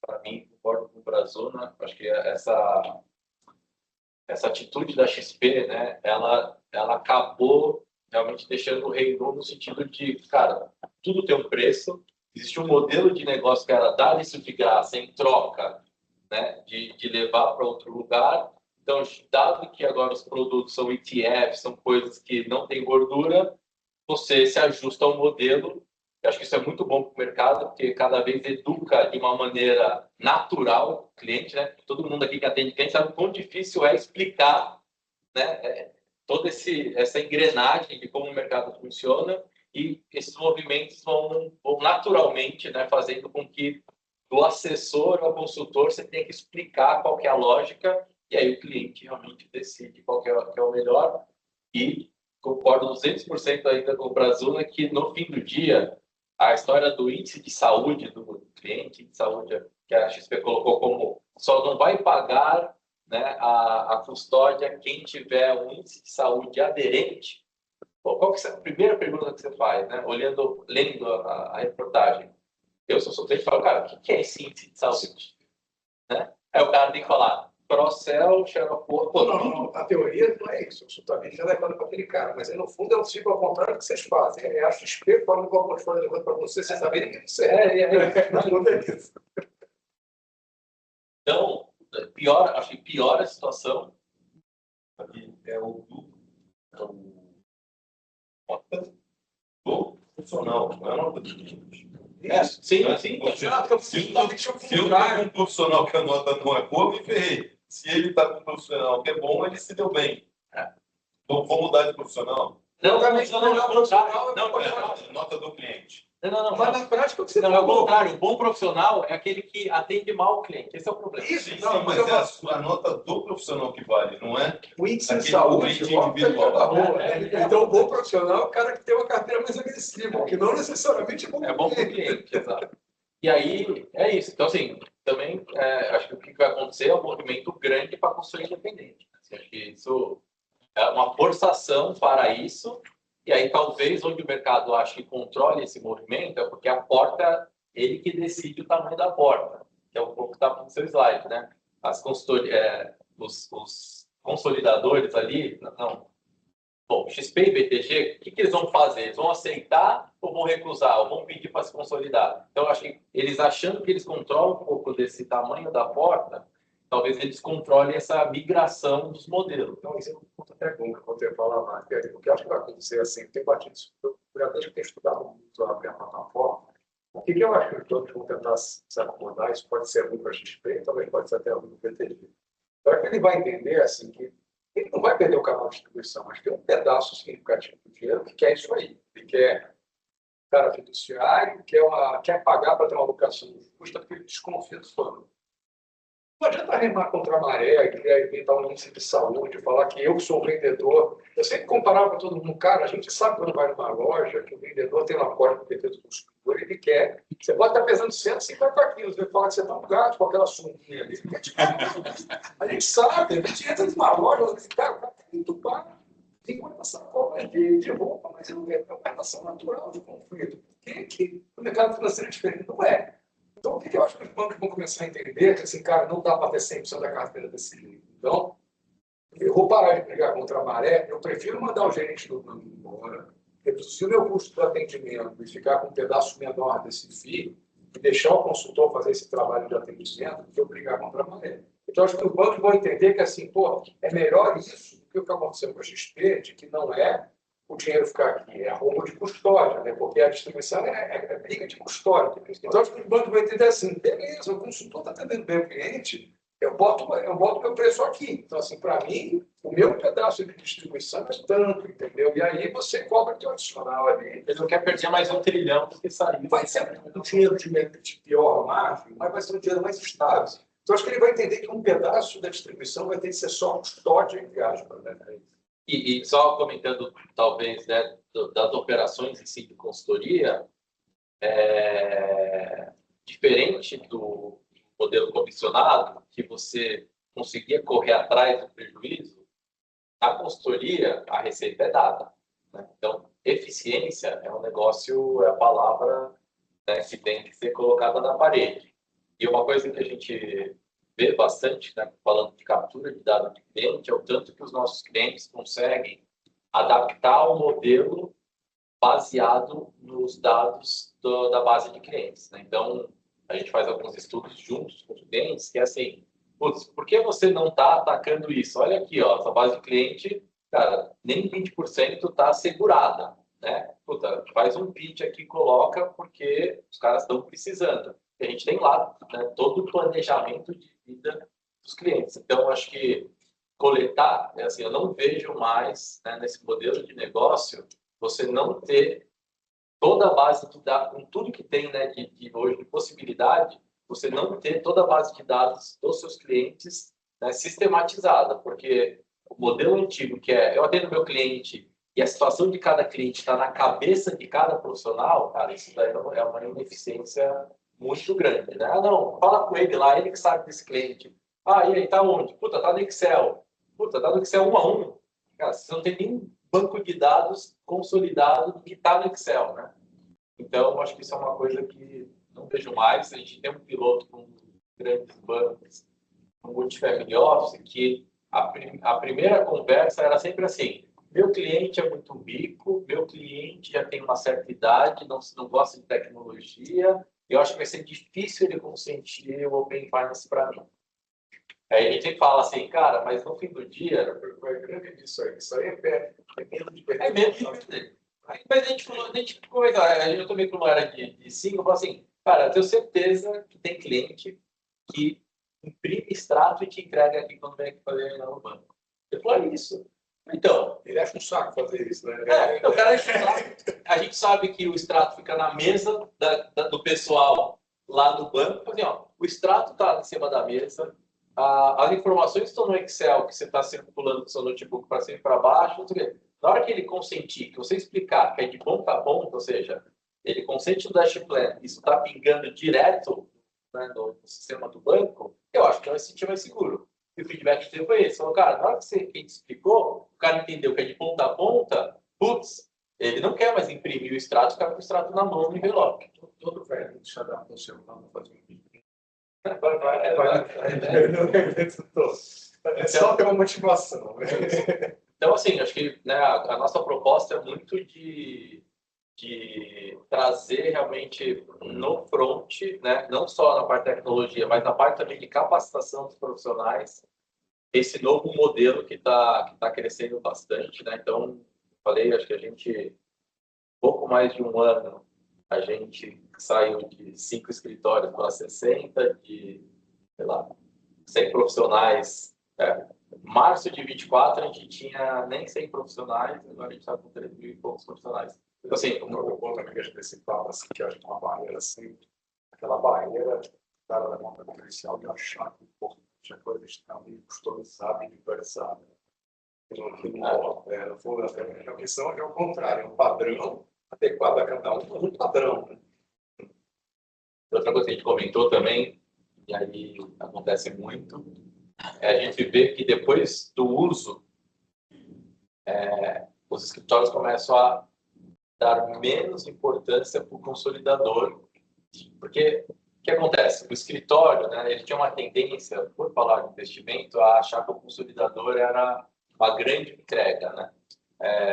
para mim, concordo com o Brazona, acho que essa atitude da XP, né, ela acabou realmente deixando o reino no sentido de, cara, tudo tem um preço, existe um modelo de negócio que era dar isso de graça em troca, né, de levar para outro lugar. Então, dado que agora os produtos são ETFs, são coisas que não têm gordura, você se ajusta ao modelo. Eu acho que isso é muito bom para o mercado, porque cada vez educa de uma maneira natural o cliente, né? Todo mundo aqui que atende cliente sabe o quão difícil é explicar, né, toda essa engrenagem de como o mercado funciona, e esses movimentos vão naturalmente, né, fazendo com que do assessor ao consultor você tenha que explicar qual que é a lógica, e aí o cliente realmente decide qual que é o melhor. E concordo 200% ainda com o Brazuna que no fim do dia a história do índice de saúde do cliente, de saúde que a XP colocou como só não vai pagar, né, a custódia quem tiver um índice de saúde aderente. Qual que é a primeira pergunta que você faz, né, lendo a reportagem? Eu sou solteiro e falo, cara, o que é esse índice de saúde? Né? Aí o cara tem que falar, Procel, Xeroporto... Não, a teoria não é isso. O consultamento já levando para aquele cara, mas aí, no fundo é um ciclo ao contrário do que vocês fazem. É a XP falando qual portfólio levando para você, sem saberem quem você é. Não é isso. Então, acho que piora a situação. É o profissional, não é nota de sim. Se eu trago um profissional que a nota não é boa, me ferrei. Se ele está com um profissional que é bom, ele se deu bem. Então, vou mudar de profissional. Não, Também não, não, melhor não, profissional, não, É, nota do cliente. não, mas na prática o que você não, é o falou. contrário. O bom profissional é aquele que atende mal o cliente. Esse é o problema. Isso, Sim, não, sim, mas é a nota do profissional que vale, não é? o índice de Aquele saúde cliente mostra que ele individual. da rua. É. Então, o bom profissional é o cara que tem uma carteira mais agressiva, que não necessariamente é bom É bom para o cliente, exato. E aí, é isso. Então, assim, também acho que o que vai acontecer é um movimento grande para construir independente. Assim, acho que isso é uma forçação para isso. E aí, talvez, onde o mercado acha que controle esse movimento, é porque a porta, ele que decide o tamanho da porta, que é um pouco que está no seu slide, né? As os consolidadores ali, não. Bom, XP e BTG, o que eles vão fazer? Eles vão aceitar ou vão recusar? Ou vão pedir para se consolidar? Então, acho que eles achando que eles controlam um pouco desse tamanho da porta, talvez eles controlem essa migração dos modelos. Então, isso é um ponto até bom que eu vou falar mais, porque eu acho que vai acontecer assim, tem batido isso, eu já desde que tenho estudado muito a minha plataforma, o que eu acho que todos vão tentar se acomodar, isso pode ser muito para a XP, talvez pode ser até muito para o BTG. Eu acho que ele vai entender assim, que ele não vai perder o canal de distribuição, mas tem um pedaço significativo do dinheiro que quer isso aí. Ele quer cara fiduciário, quer pagar para ter uma alocação justa, porque ele desconfia do fundo. Não adianta remar contra a maré, inventar um índice de saúde, falar que eu sou o vendedor. Eu sempre comparava todo mundo, cara, a gente sabe quando vai numa loja que o vendedor tem uma código de defesa do consumidor, ele quer. Você pode estar pesando 150 quilos, ele fala que você está um gato com aquela sunguinha ali. A gente sabe, a gente entra numa loja, ela diz, cara, o cara tem que entupar 50 sacolas de roupa, mas é uma relação natural de conflito. Por que o mercado financeiro é diferente? Não é. Então, o que eu acho que os bancos vão começar a entender? Que, assim, cara, não dá para ter 100% da carteira desse jeito. Então, eu vou parar de brigar contra a maré, eu prefiro mandar o gerente do banco embora, reduzir o meu custo de atendimento e ficar com um pedaço menor desse FII e deixar o consultor fazer esse trabalho de atendimento do que eu brigar contra a maré. Então, acho que os bancos vão entender que, assim, pô, é melhor isso do que o que aconteceu com a XP, de que não é o dinheiro ficar aqui, é roubo de custódia, né? Porque a distribuição é briga de custódia. Então, acho que os bancos vão entender assim, beleza, o consultor está atendendo bem o cliente, eu boto meu preço aqui. Então, assim, para mim, o meu pedaço de distribuição é tanto, entendeu? E aí você cobra teu adicional ali. Ele não quer perder mais 1 trilhão do que sair. Vai ser um dinheiro de pior margem, mas vai ser um dinheiro mais estável. Então, acho que ele vai entender que um pedaço da distribuição vai ter que ser só custódia, entre aspas, né? E só comentando, talvez, né, das operações em si de consultoria, diferente do modelo comissionado, que você conseguia correr atrás do prejuízo, na consultoria a receita é dada, né? Então, eficiência é um negócio, é a palavra, né, que tem que ser colocada na parede. E uma coisa que a gente vê bastante, né, falando de captura de dados de cliente, é o tanto que os nossos clientes conseguem adaptar o modelo baseado nos dados da base de clientes, né? Então, a gente faz alguns estudos juntos com os clientes, que é assim, putz, por que você não está atacando isso? Olha aqui, ó, essa base de cliente, cara, nem 20% está segurada, né? Puta, faz um pitch aqui, coloca, porque os caras estão precisando. E a gente tem lá, né, todo o planejamento de vida dos clientes. Então, acho que coletar, assim, eu não vejo mais, né, nesse modelo de negócio, você não ter toda a base de dados, com tudo que tem, né, de hoje de possibilidade, você não ter toda a base de dados dos seus clientes, né, sistematizada, porque o modelo antigo, que é eu atendo meu cliente e a situação de cada cliente está na cabeça de cada profissional, cara, isso daí é uma ineficiência muito grande, né? Ah, não, fala com ele lá, ele que sabe desse cliente. Ah, e aí, tá onde? Puta, tá no Excel. Puta, tá no Excel 1 a 1. Cara, você não tem nenhum banco de dados consolidado que está no Excel, né? Então, acho que isso é uma coisa que não vejo mais. A gente tem um piloto com grandes bancos, um multifamily office, que a primeira conversa era sempre assim: meu cliente é muito rico, meu cliente já tem uma certa idade, não gosta de tecnologia, eu acho que vai ser difícil ele consentir o Open Finance para mim. Aí a gente fala assim, cara, mas no fim do dia, É grande disso aí. Isso aí é medo de perder. é mesmo de perder. Mas a gente conversar, eu também como era de 5, eu falo assim, cara, eu tenho certeza que tem cliente que imprime extrato e te entrega aqui quando vem aqui fazer no banco. Ele falou, é isso. Então, Ele acha um saco fazer isso, né? o cara, a gente sabe que o extrato fica na mesa do pessoal lá no banco. Assim, ó, o extrato está em cima da mesa, as informações estão no Excel, que você está circulando do seu notebook para cima e para baixo. Na hora que ele consentir, que você explicar que é de ponta a ponta, ou seja, ele consente no Dash Plan, isso está pingando direto, né, no sistema do banco, eu acho que vai se sentir mais seguro. E o feedback que teve foi esse. Falou, cara, na hora que a gente explicou, o cara entendeu que é de ponta a ponta, putz, ele não quer mais imprimir o extrato, ficar com o extrato na mão no envelope. Todo velho deixa dar no celular, não fazer um vídeo. É só ter uma motivação. Então, assim, acho que, né, a nossa proposta é muito de trazer realmente no front, né, não só na parte de tecnologia, mas na parte também de capacitação dos profissionais, esse novo modelo que tá crescendo bastante, né? Então, falei, acho que a gente, pouco mais de um ano, a gente saiu de 5 escritórios para 60, de, sei lá, 100 profissionais. Março de 24, a gente tinha nem 100 profissionais, agora a gente está com 3 mil e poucos profissionais. Então, assim, o ponto que a gente principal, assim, que eu acho que é uma barreira, assim, aquela barreira da nota comercial de achar que a coisa está ali customizada e diversada. No fundo, a questão é o contrário, é um padrão adequado a cada um, mas um padrão. Né? Outra coisa que a gente comentou também, e aí acontece muito, é a gente vê que depois do uso, os escritórios começam a dar menos importância para o consolidador, porque o que acontece? O escritório, né, ele tinha uma tendência, por falar de investimento, a achar que o consolidador era uma grande entrega, né?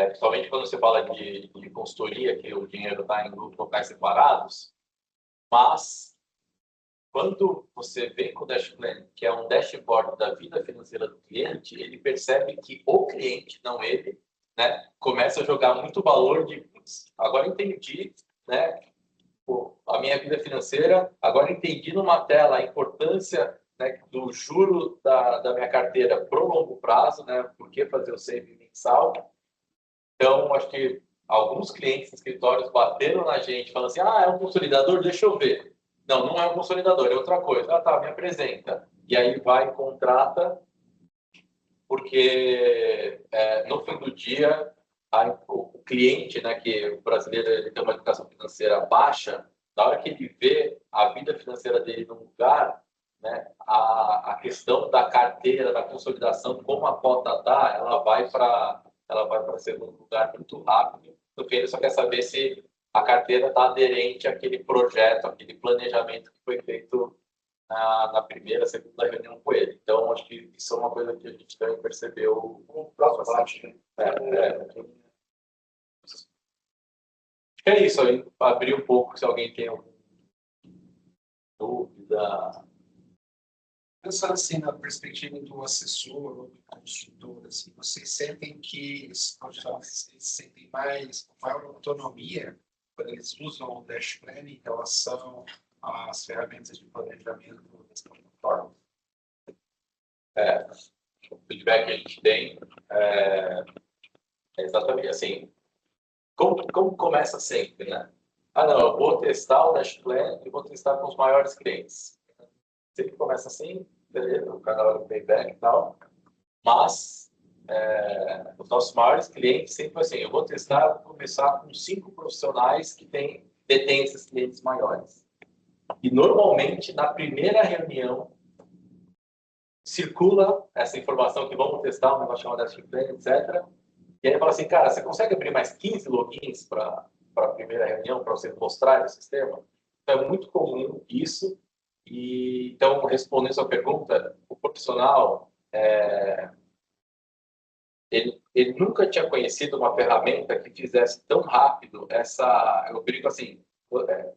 Principalmente quando você fala de consultoria, que o dinheiro está em locais separados, mas quando você vem com o Dash Plan, que é um dashboard da vida financeira do cliente, ele percebe que o cliente, não ele, né, começa a jogar muito valor de, agora entendi, né, a minha vida financeira, agora entendi numa tela a importância, né, do juro da minha carteira para o longo prazo, né, por que fazer o save mensal. Então, acho que alguns clientes escritórios bateram na gente, falando assim, é um consolidador, deixa eu ver. Não, não é um consolidador, é outra coisa. Tá, me apresenta. E aí vai e contrata, porque no fim do dia, o cliente, né, que o brasileiro ele tem uma educação financeira baixa, na hora que ele vê a vida financeira dele num lugar, né, a questão da carteira, da consolidação, como a cota dá, ela vai para segundo lugar muito rápido. No fim, ele só quer saber se a carteira está aderente àquele projeto, àquele planejamento que foi feito na primeira, segunda reunião com ele. Então, acho que isso é uma coisa que a gente também percebeu no próximo parte. É isso aí. Abrir um pouco se alguém tem alguma dúvida. Pensando assim na perspectiva do assessor ou do consultor, assim, vocês sentem que esses profissionais sentem maior autonomia quando eles usam o Dash Plan em relação às ferramentas de planejamento das plataformas? O feedback que a gente tem é exatamente assim. Como começa sempre, né? Não, eu vou testar o Dash Plan e vou testar com os maiores clientes. Sempre começa assim, beleza, o canal é o payback e tal, mas os nossos maiores clientes sempre assim, eu vou testar, vou começar com 5 profissionais que detêm esses clientes maiores. E normalmente, na primeira reunião, circula essa informação que vamos testar um negócio chamado Dash Plan, etc. E aí fala assim, cara, você consegue abrir mais 15 logins para a primeira reunião, para você mostrar o sistema? Então, é muito comum isso. E, então, respondendo a sua pergunta, o profissional, ele nunca tinha conhecido uma ferramenta que fizesse tão rápido eu brinco assim,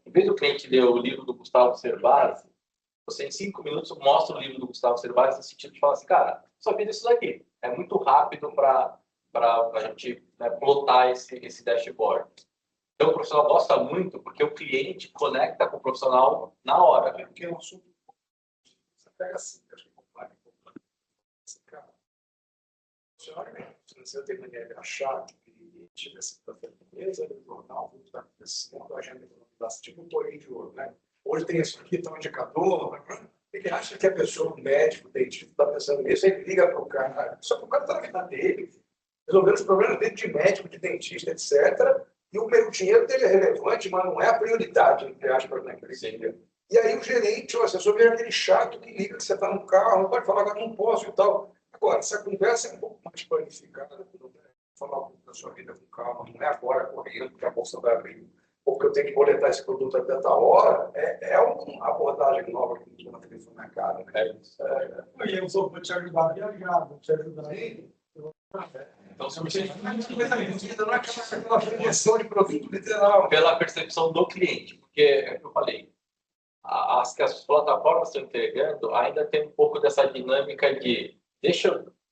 em vez do cliente ler o livro do Gustavo Cerbasi, você em 5 minutos mostra o livro do Gustavo Cerbasi no sentido de falar assim, cara, só fiz isso daqui. É muito rápido para a gente, né, plotar esse dashboard. Então, o profissional gosta muito porque o cliente conecta com o profissional na hora. Porque é um assunto pega assim, acho que compara esse cara. Você tem mania de achar que tira essa mesa do jornal, tudo está acontecendo, a agenda dá tipo um torinho de ouro, né? Hoje tem isso aqui, tá um indicador, né? Ele acha que a pessoa, o médico, o dentista, está pensando nisso, ele liga para o cara, só que o cara está na vida dele, resolvendo os problemas dele de médico, de dentista, etc. E o dinheiro dele é relevante, mas não é a prioridade, entre aspas, naquele dia. E aí o gerente, o assessor, vê aquele chato que liga que você está no carro, não pode falar, agora não posso e tal. Agora, essa conversa é um pouco mais planificada, falar um pouco da sua vida com calma, não é agora correndo, porque a bolsa vai abrir, ou porque eu tenho que coletar esse produto a tanta hora, é uma abordagem nova que a gente tem no mercado. Né? Eu vou te ajudar a viajar, vou te ajudar. Então, se você não é aquela prevenção de produto literal. pela percepção do cliente, porque é o que eu falei, as que as plataformas estão entregando ainda tem um pouco dessa dinâmica de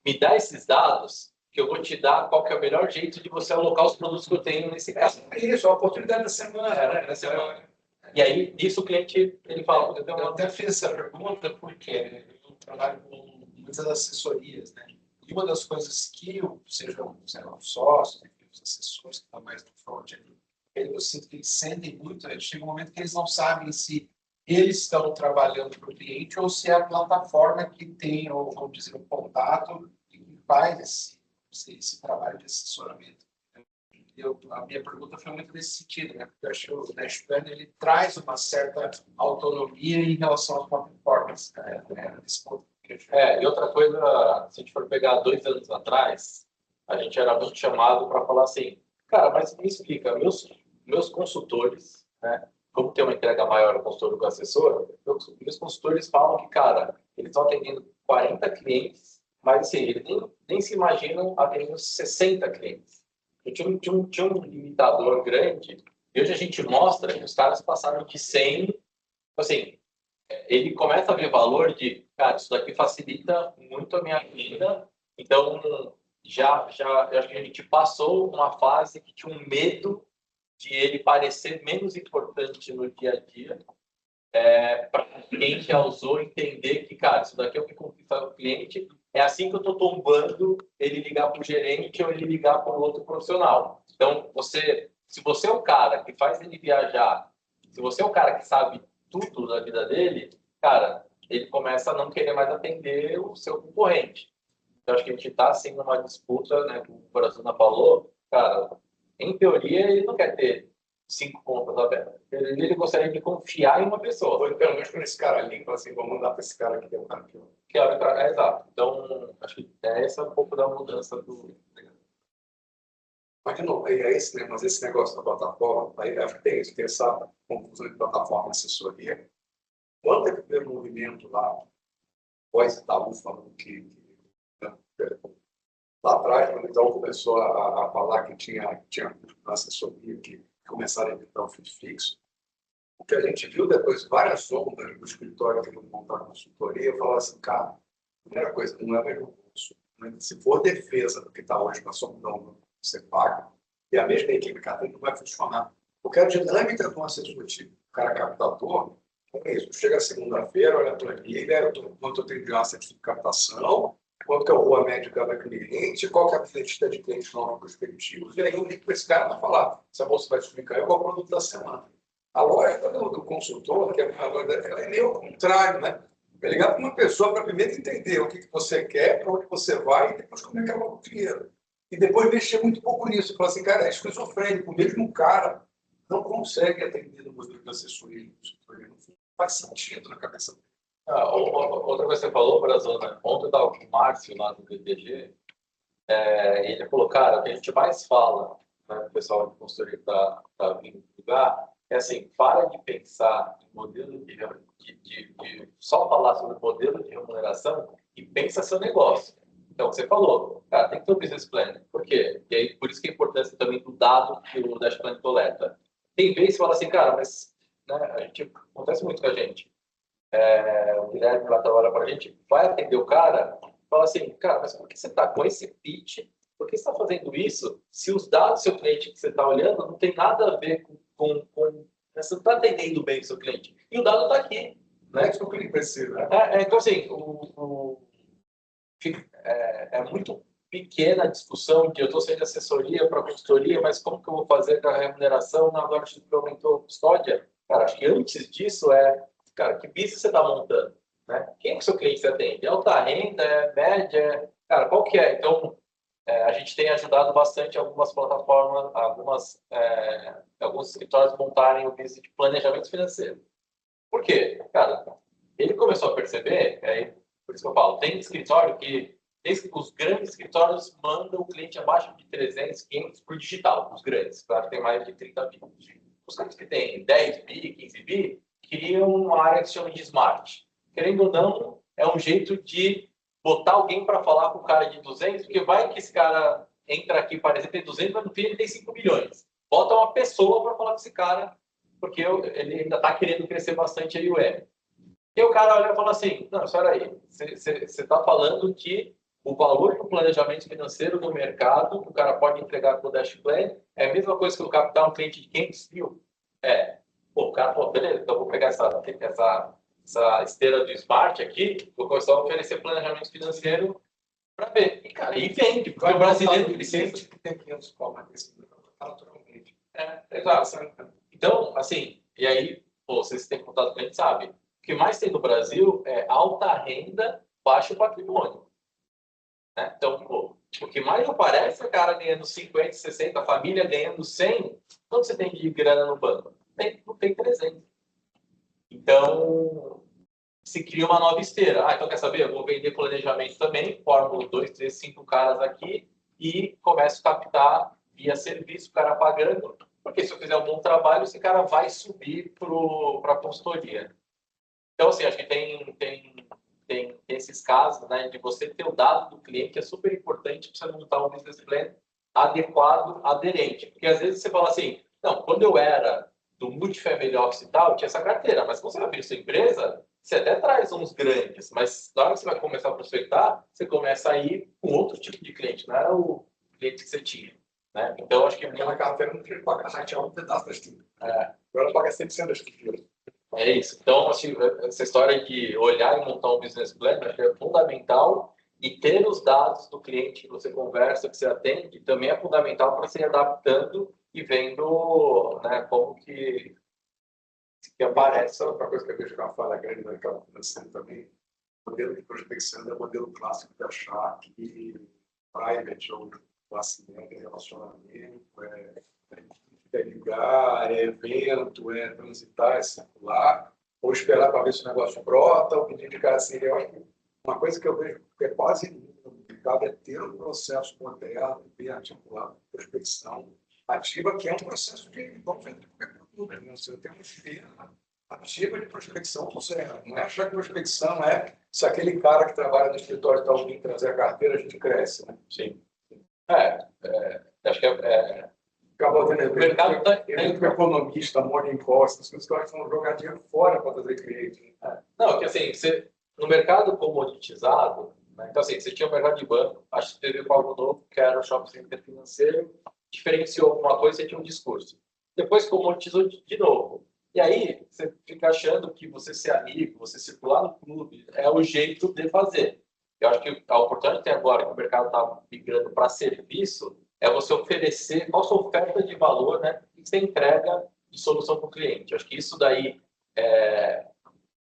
me dar esses dados que eu vou te dar qual que é o melhor jeito de você alocar os produtos que eu tenho nesse caso. Isso, a oportunidade da semana. Da semana. E aí, isso o cliente, ele fala... Eu até fiz essa pergunta porque eu trabalho com muitas assessorias, né? E uma das coisas que sejam os sócios, os assessores que estão mais no front, eu sinto que eles sentem muito, chega um momento que eles não sabem se eles estão trabalhando para o cliente ou se é a plataforma que tem, ou vamos dizer, um contato e que faz esse trabalho de assessoramento. A minha pergunta foi muito nesse sentido, né? Porque eu acho que o Dashplan ele traz uma certa autonomia em relação às plataformas, né? Nesse ponto. E outra coisa, se a gente for pegar 2 anos atrás, a gente era muito chamado para falar assim, cara, mas me explica, meus consultores, né? Como ter uma entrega maior no consultor do que o assessor, meus consultores falam que, cara, eles estão atendendo 40 clientes, mas assim, eles nem se imaginam atendendo 60 clientes. Tinha um limitador grande, e hoje a gente mostra que os caras passaram de 100, assim, ele começa a ver valor de, cara, isso daqui facilita muito a minha vida, então já acho que a gente passou uma fase que tinha um medo de ele parecer menos importante no dia a dia, para quem já usou entender que, cara, isso daqui é o que conquista o cliente, é assim que eu estou tombando ele ligar para o gerente ou ele ligar para o outro profissional. Então, se você é o cara que faz ele viajar, se você é o cara que sabe tudo da vida dele, cara, ele começa a não querer mais atender o seu concorrente. Então, acho que a gente está, assim, numa disputa, né, como o Corazona falou, cara, em teoria, ele não quer ter 5 contas abertas. Ele gostaria de confiar em uma pessoa. Ou pelo menos quando esse cara limpa, assim, vou mandar para esse cara aqui, tem um cara aqui. Exato. Então, acho que essa é um pouco da mudança do... Mas, de novo, mas esse negócio da plataforma, aí acho que tem essa confusão de plataforma e assessoria. Quando é que veio o movimento lá, pós-Itaú, falando que lá atrás, quando o Itaú começou a falar que tinha assessoria, que começaram a inventar o FII fixo, o que a gente viu depois, várias ondas do escritório que vão montar consultoria, falaram assim, cara, primeira coisa, não é mesmo curso. Se for defesa do que está hoje na solidão, você paga, e a mesma equipe, cara, não vai funcionar. Porque a dinâmica do assessorativo, o cara captador, é isso. Chega segunda-feira, olha a planilha, quanto eu tenho de asset de captação, quanto que é o rua média de cada cliente, qual que é a lista de clientes novos prospectivos, e aí eu ligo para esse cara para falar se a bolsa vai explicar qual é o produto da semana. A lógica do consultor, que é meio ao contrário, né? É ligar para uma pessoa para primeiro entender o que você quer, para onde você vai, e depois como é que é o dinheiro. E depois mexer muito pouco nisso. Falar assim, cara, é esquizofrênico. Mesmo o cara não consegue atender no modelo de assessoria. Não faz sentido na cabeça dele. Outra coisa que você falou, Brazona, ontem eu estava com o Márcio lá do BTG, e ele falou, cara, o que a gente mais fala, né, o pessoal de consultoria que está vindo lugar, é assim, para de pensar em modelo de só falar sobre o modelo de remuneração e pensa seu negócio. Então, você falou, cara, tem que ter um business plan. Por quê? E aí, por isso que é a importância também do dado que o Dashplan coleta. Tem vezes que fala assim, cara, mas né, acontece muito com a gente. O Guilherme lá trabalha para a gente, vai atender o cara, fala assim, cara, mas por que você está com esse pitch? Por que você está fazendo isso? Se os dados do seu cliente que você está olhando não tem nada a ver com você não está atendendo bem o seu cliente. E o dado está aqui. É isso que o cliente precisa. Então, assim, é muito pequena a discussão de eu estou saindo de assessoria para consultoria, mas como que eu vou fazer com a remuneração? Não, agora que aumentou a custódia. Cara, acho que antes disso cara, que business você está montando? Né? Quem é que o seu cliente você atende? É alta renda? É média? Cara, qual que é? Então, a gente tem ajudado bastante algumas plataformas, alguns escritórios montarem o business de planejamento financeiro. Por quê? Cara, ele começou a perceber, por isso que eu falo, tem escritório que os grandes escritórios mandam o cliente abaixo de 300, 500 por digital, os grandes, claro que tem mais de 30 mil. Os clientes que têm 10 bi, 15 bi, criam uma área que se chama de smart. Querendo ou não, é um jeito de botar alguém para falar com o cara de 200, porque vai que esse cara entra aqui, parece ter 200, mas no fim ele tem 5 milhões. Bota uma pessoa para falar com esse cara, porque ele ainda está querendo crescer bastante aí o M. E o cara olha e fala assim, não, espera aí, você está falando que o valor do planejamento financeiro no mercado, que o cara pode entregar com o Dash Plan, é a mesma coisa que eu captar um cliente de 500 mil? Pô, o cara falou, beleza, então eu vou pegar essa esteira do Smart aqui, vou começar a oferecer planejamento financeiro para ver. E, cara, e vende, porque o brasileiro precisa. Que tem 500 palmas nesse naturalmente. Exato. Então, assim, e aí, vocês têm contato com a gente, sabe? O que mais tem no Brasil é alta renda, baixo patrimônio. Né? Então, o que mais aparece é o cara ganhando 50, 60, a família ganhando 100. Quanto você tem de grana no banco? Não tem 300. Então, se cria uma nova esteira. Então quer saber? Eu vou vender planejamento também, formo 2, 3, 5 caras aqui e começo a captar via serviço, o cara pagando, porque se eu fizer um bom trabalho, esse cara vai subir para a consultoria. Então, assim, acho que tem esses casos, né, de você ter o dado do cliente, que é super importante para você montar um business plan adequado, aderente. Porque às vezes você fala assim, não, quando eu era do multifamily office e tal, tinha essa carteira, mas quando você vai abrir sua empresa, você até traz uns grandes, mas na hora que você vai começar a prospectar, você começa a ir com outro tipo de cliente, não era o cliente que você tinha. Né? Então, acho que aquela carteira não tinha que pagar ratear um pedaço da estrutura. Agora paga 100% da estrutura. É isso. Então, assim, essa história de olhar e montar um business plan, acho que é fundamental, e ter os dados do cliente que você conversa, que você atende, também é fundamental para se ir adaptando e vendo, né, como que aparece. Outra coisa que eu vejo que é uma falha grande no mercado financeiro também, o modelo de prospecção é o modelo clássico de achar que private ou classe média, relacionamento, é ligar, é evento, é transitar, é circular, ou esperar para ver se o negócio brota, ou pedir de cara assim. Eu acho que uma coisa que eu vejo que é quase complicado é ter um processo moderno, bem articulado, de prospecção ativa, que é um processo de qualquer produto. Né? Você tem uma esteira ativa de prospecção do zero. Não é achar que prospecção é se aquele cara que trabalha no escritório está ouvindo trazer a carteira, a gente cresce. Né? Sim. Acho que acabou tendo o mercado tá economista, morning cost, as coisas que estão jogar dinheiro fora para fazer cliente. Não, que assim, no mercado comoditizado, né, então assim, você tinha o mercado de banco, acho que teve algo novo, que era o shopping center financeiro, diferenciou alguma coisa, você tinha um discurso. Depois comoditizou de novo. E aí, você fica achando que você ser amigo, você circular no clube, é o jeito de fazer. Eu acho que a oportunidade que tem agora, que o mercado está migrando para serviço, é você oferecer qual a sua oferta de valor, né, que você entrega de solução para o cliente. Eu acho que isso daí,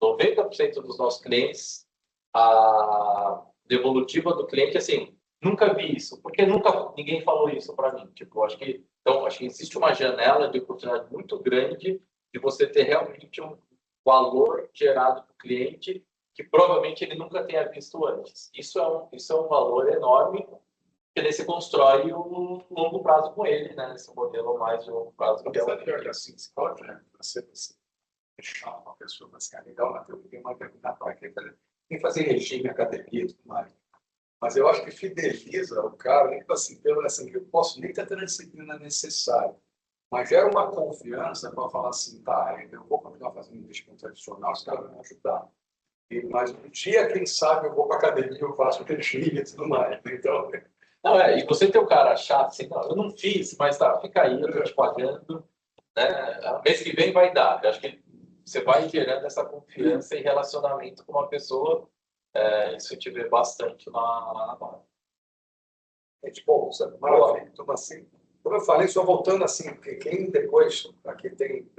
90% dos nossos clientes, a devolutiva do cliente, assim, nunca vi isso, porque ninguém falou isso para mim. Tipo, acho que existe uma janela de oportunidade muito grande de você ter realmente um valor gerado para o cliente que provavelmente ele nunca tenha visto antes. Isso é um valor enorme, que daí você constrói um longo prazo com ele, né? Esse modelo mais de longo prazo. Porque é pior que assim, você pode, né? Você deixar uma pessoa para ser legal, mas eu tenho uma determinada para quem fazer regime, academia e tudo mais. Mas eu acho que fideliza o cara, nem assim, pelo assim, que eu posso nem ter a disciplina necessária, mas gera uma confiança para falar assim, tá, eu vou continuar fazendo investimento tradicional, os caras vão me ajudar. Mas um dia, quem sabe, eu vou para a academia, eu faço regime e tudo mais. Então... Não, e você tem o cara chato, assim, não, eu não fiz, mas tá, fica aí, eu tô te pagando, né? Mês que vem vai dar. Eu acho que você vai gerando essa confiança e relacionamento com uma pessoa. Isso eu tive bastante lá na base. Gente, bom, maravilha. Então, assim, como eu falei, só voltando assim, porque quem depois aqui tem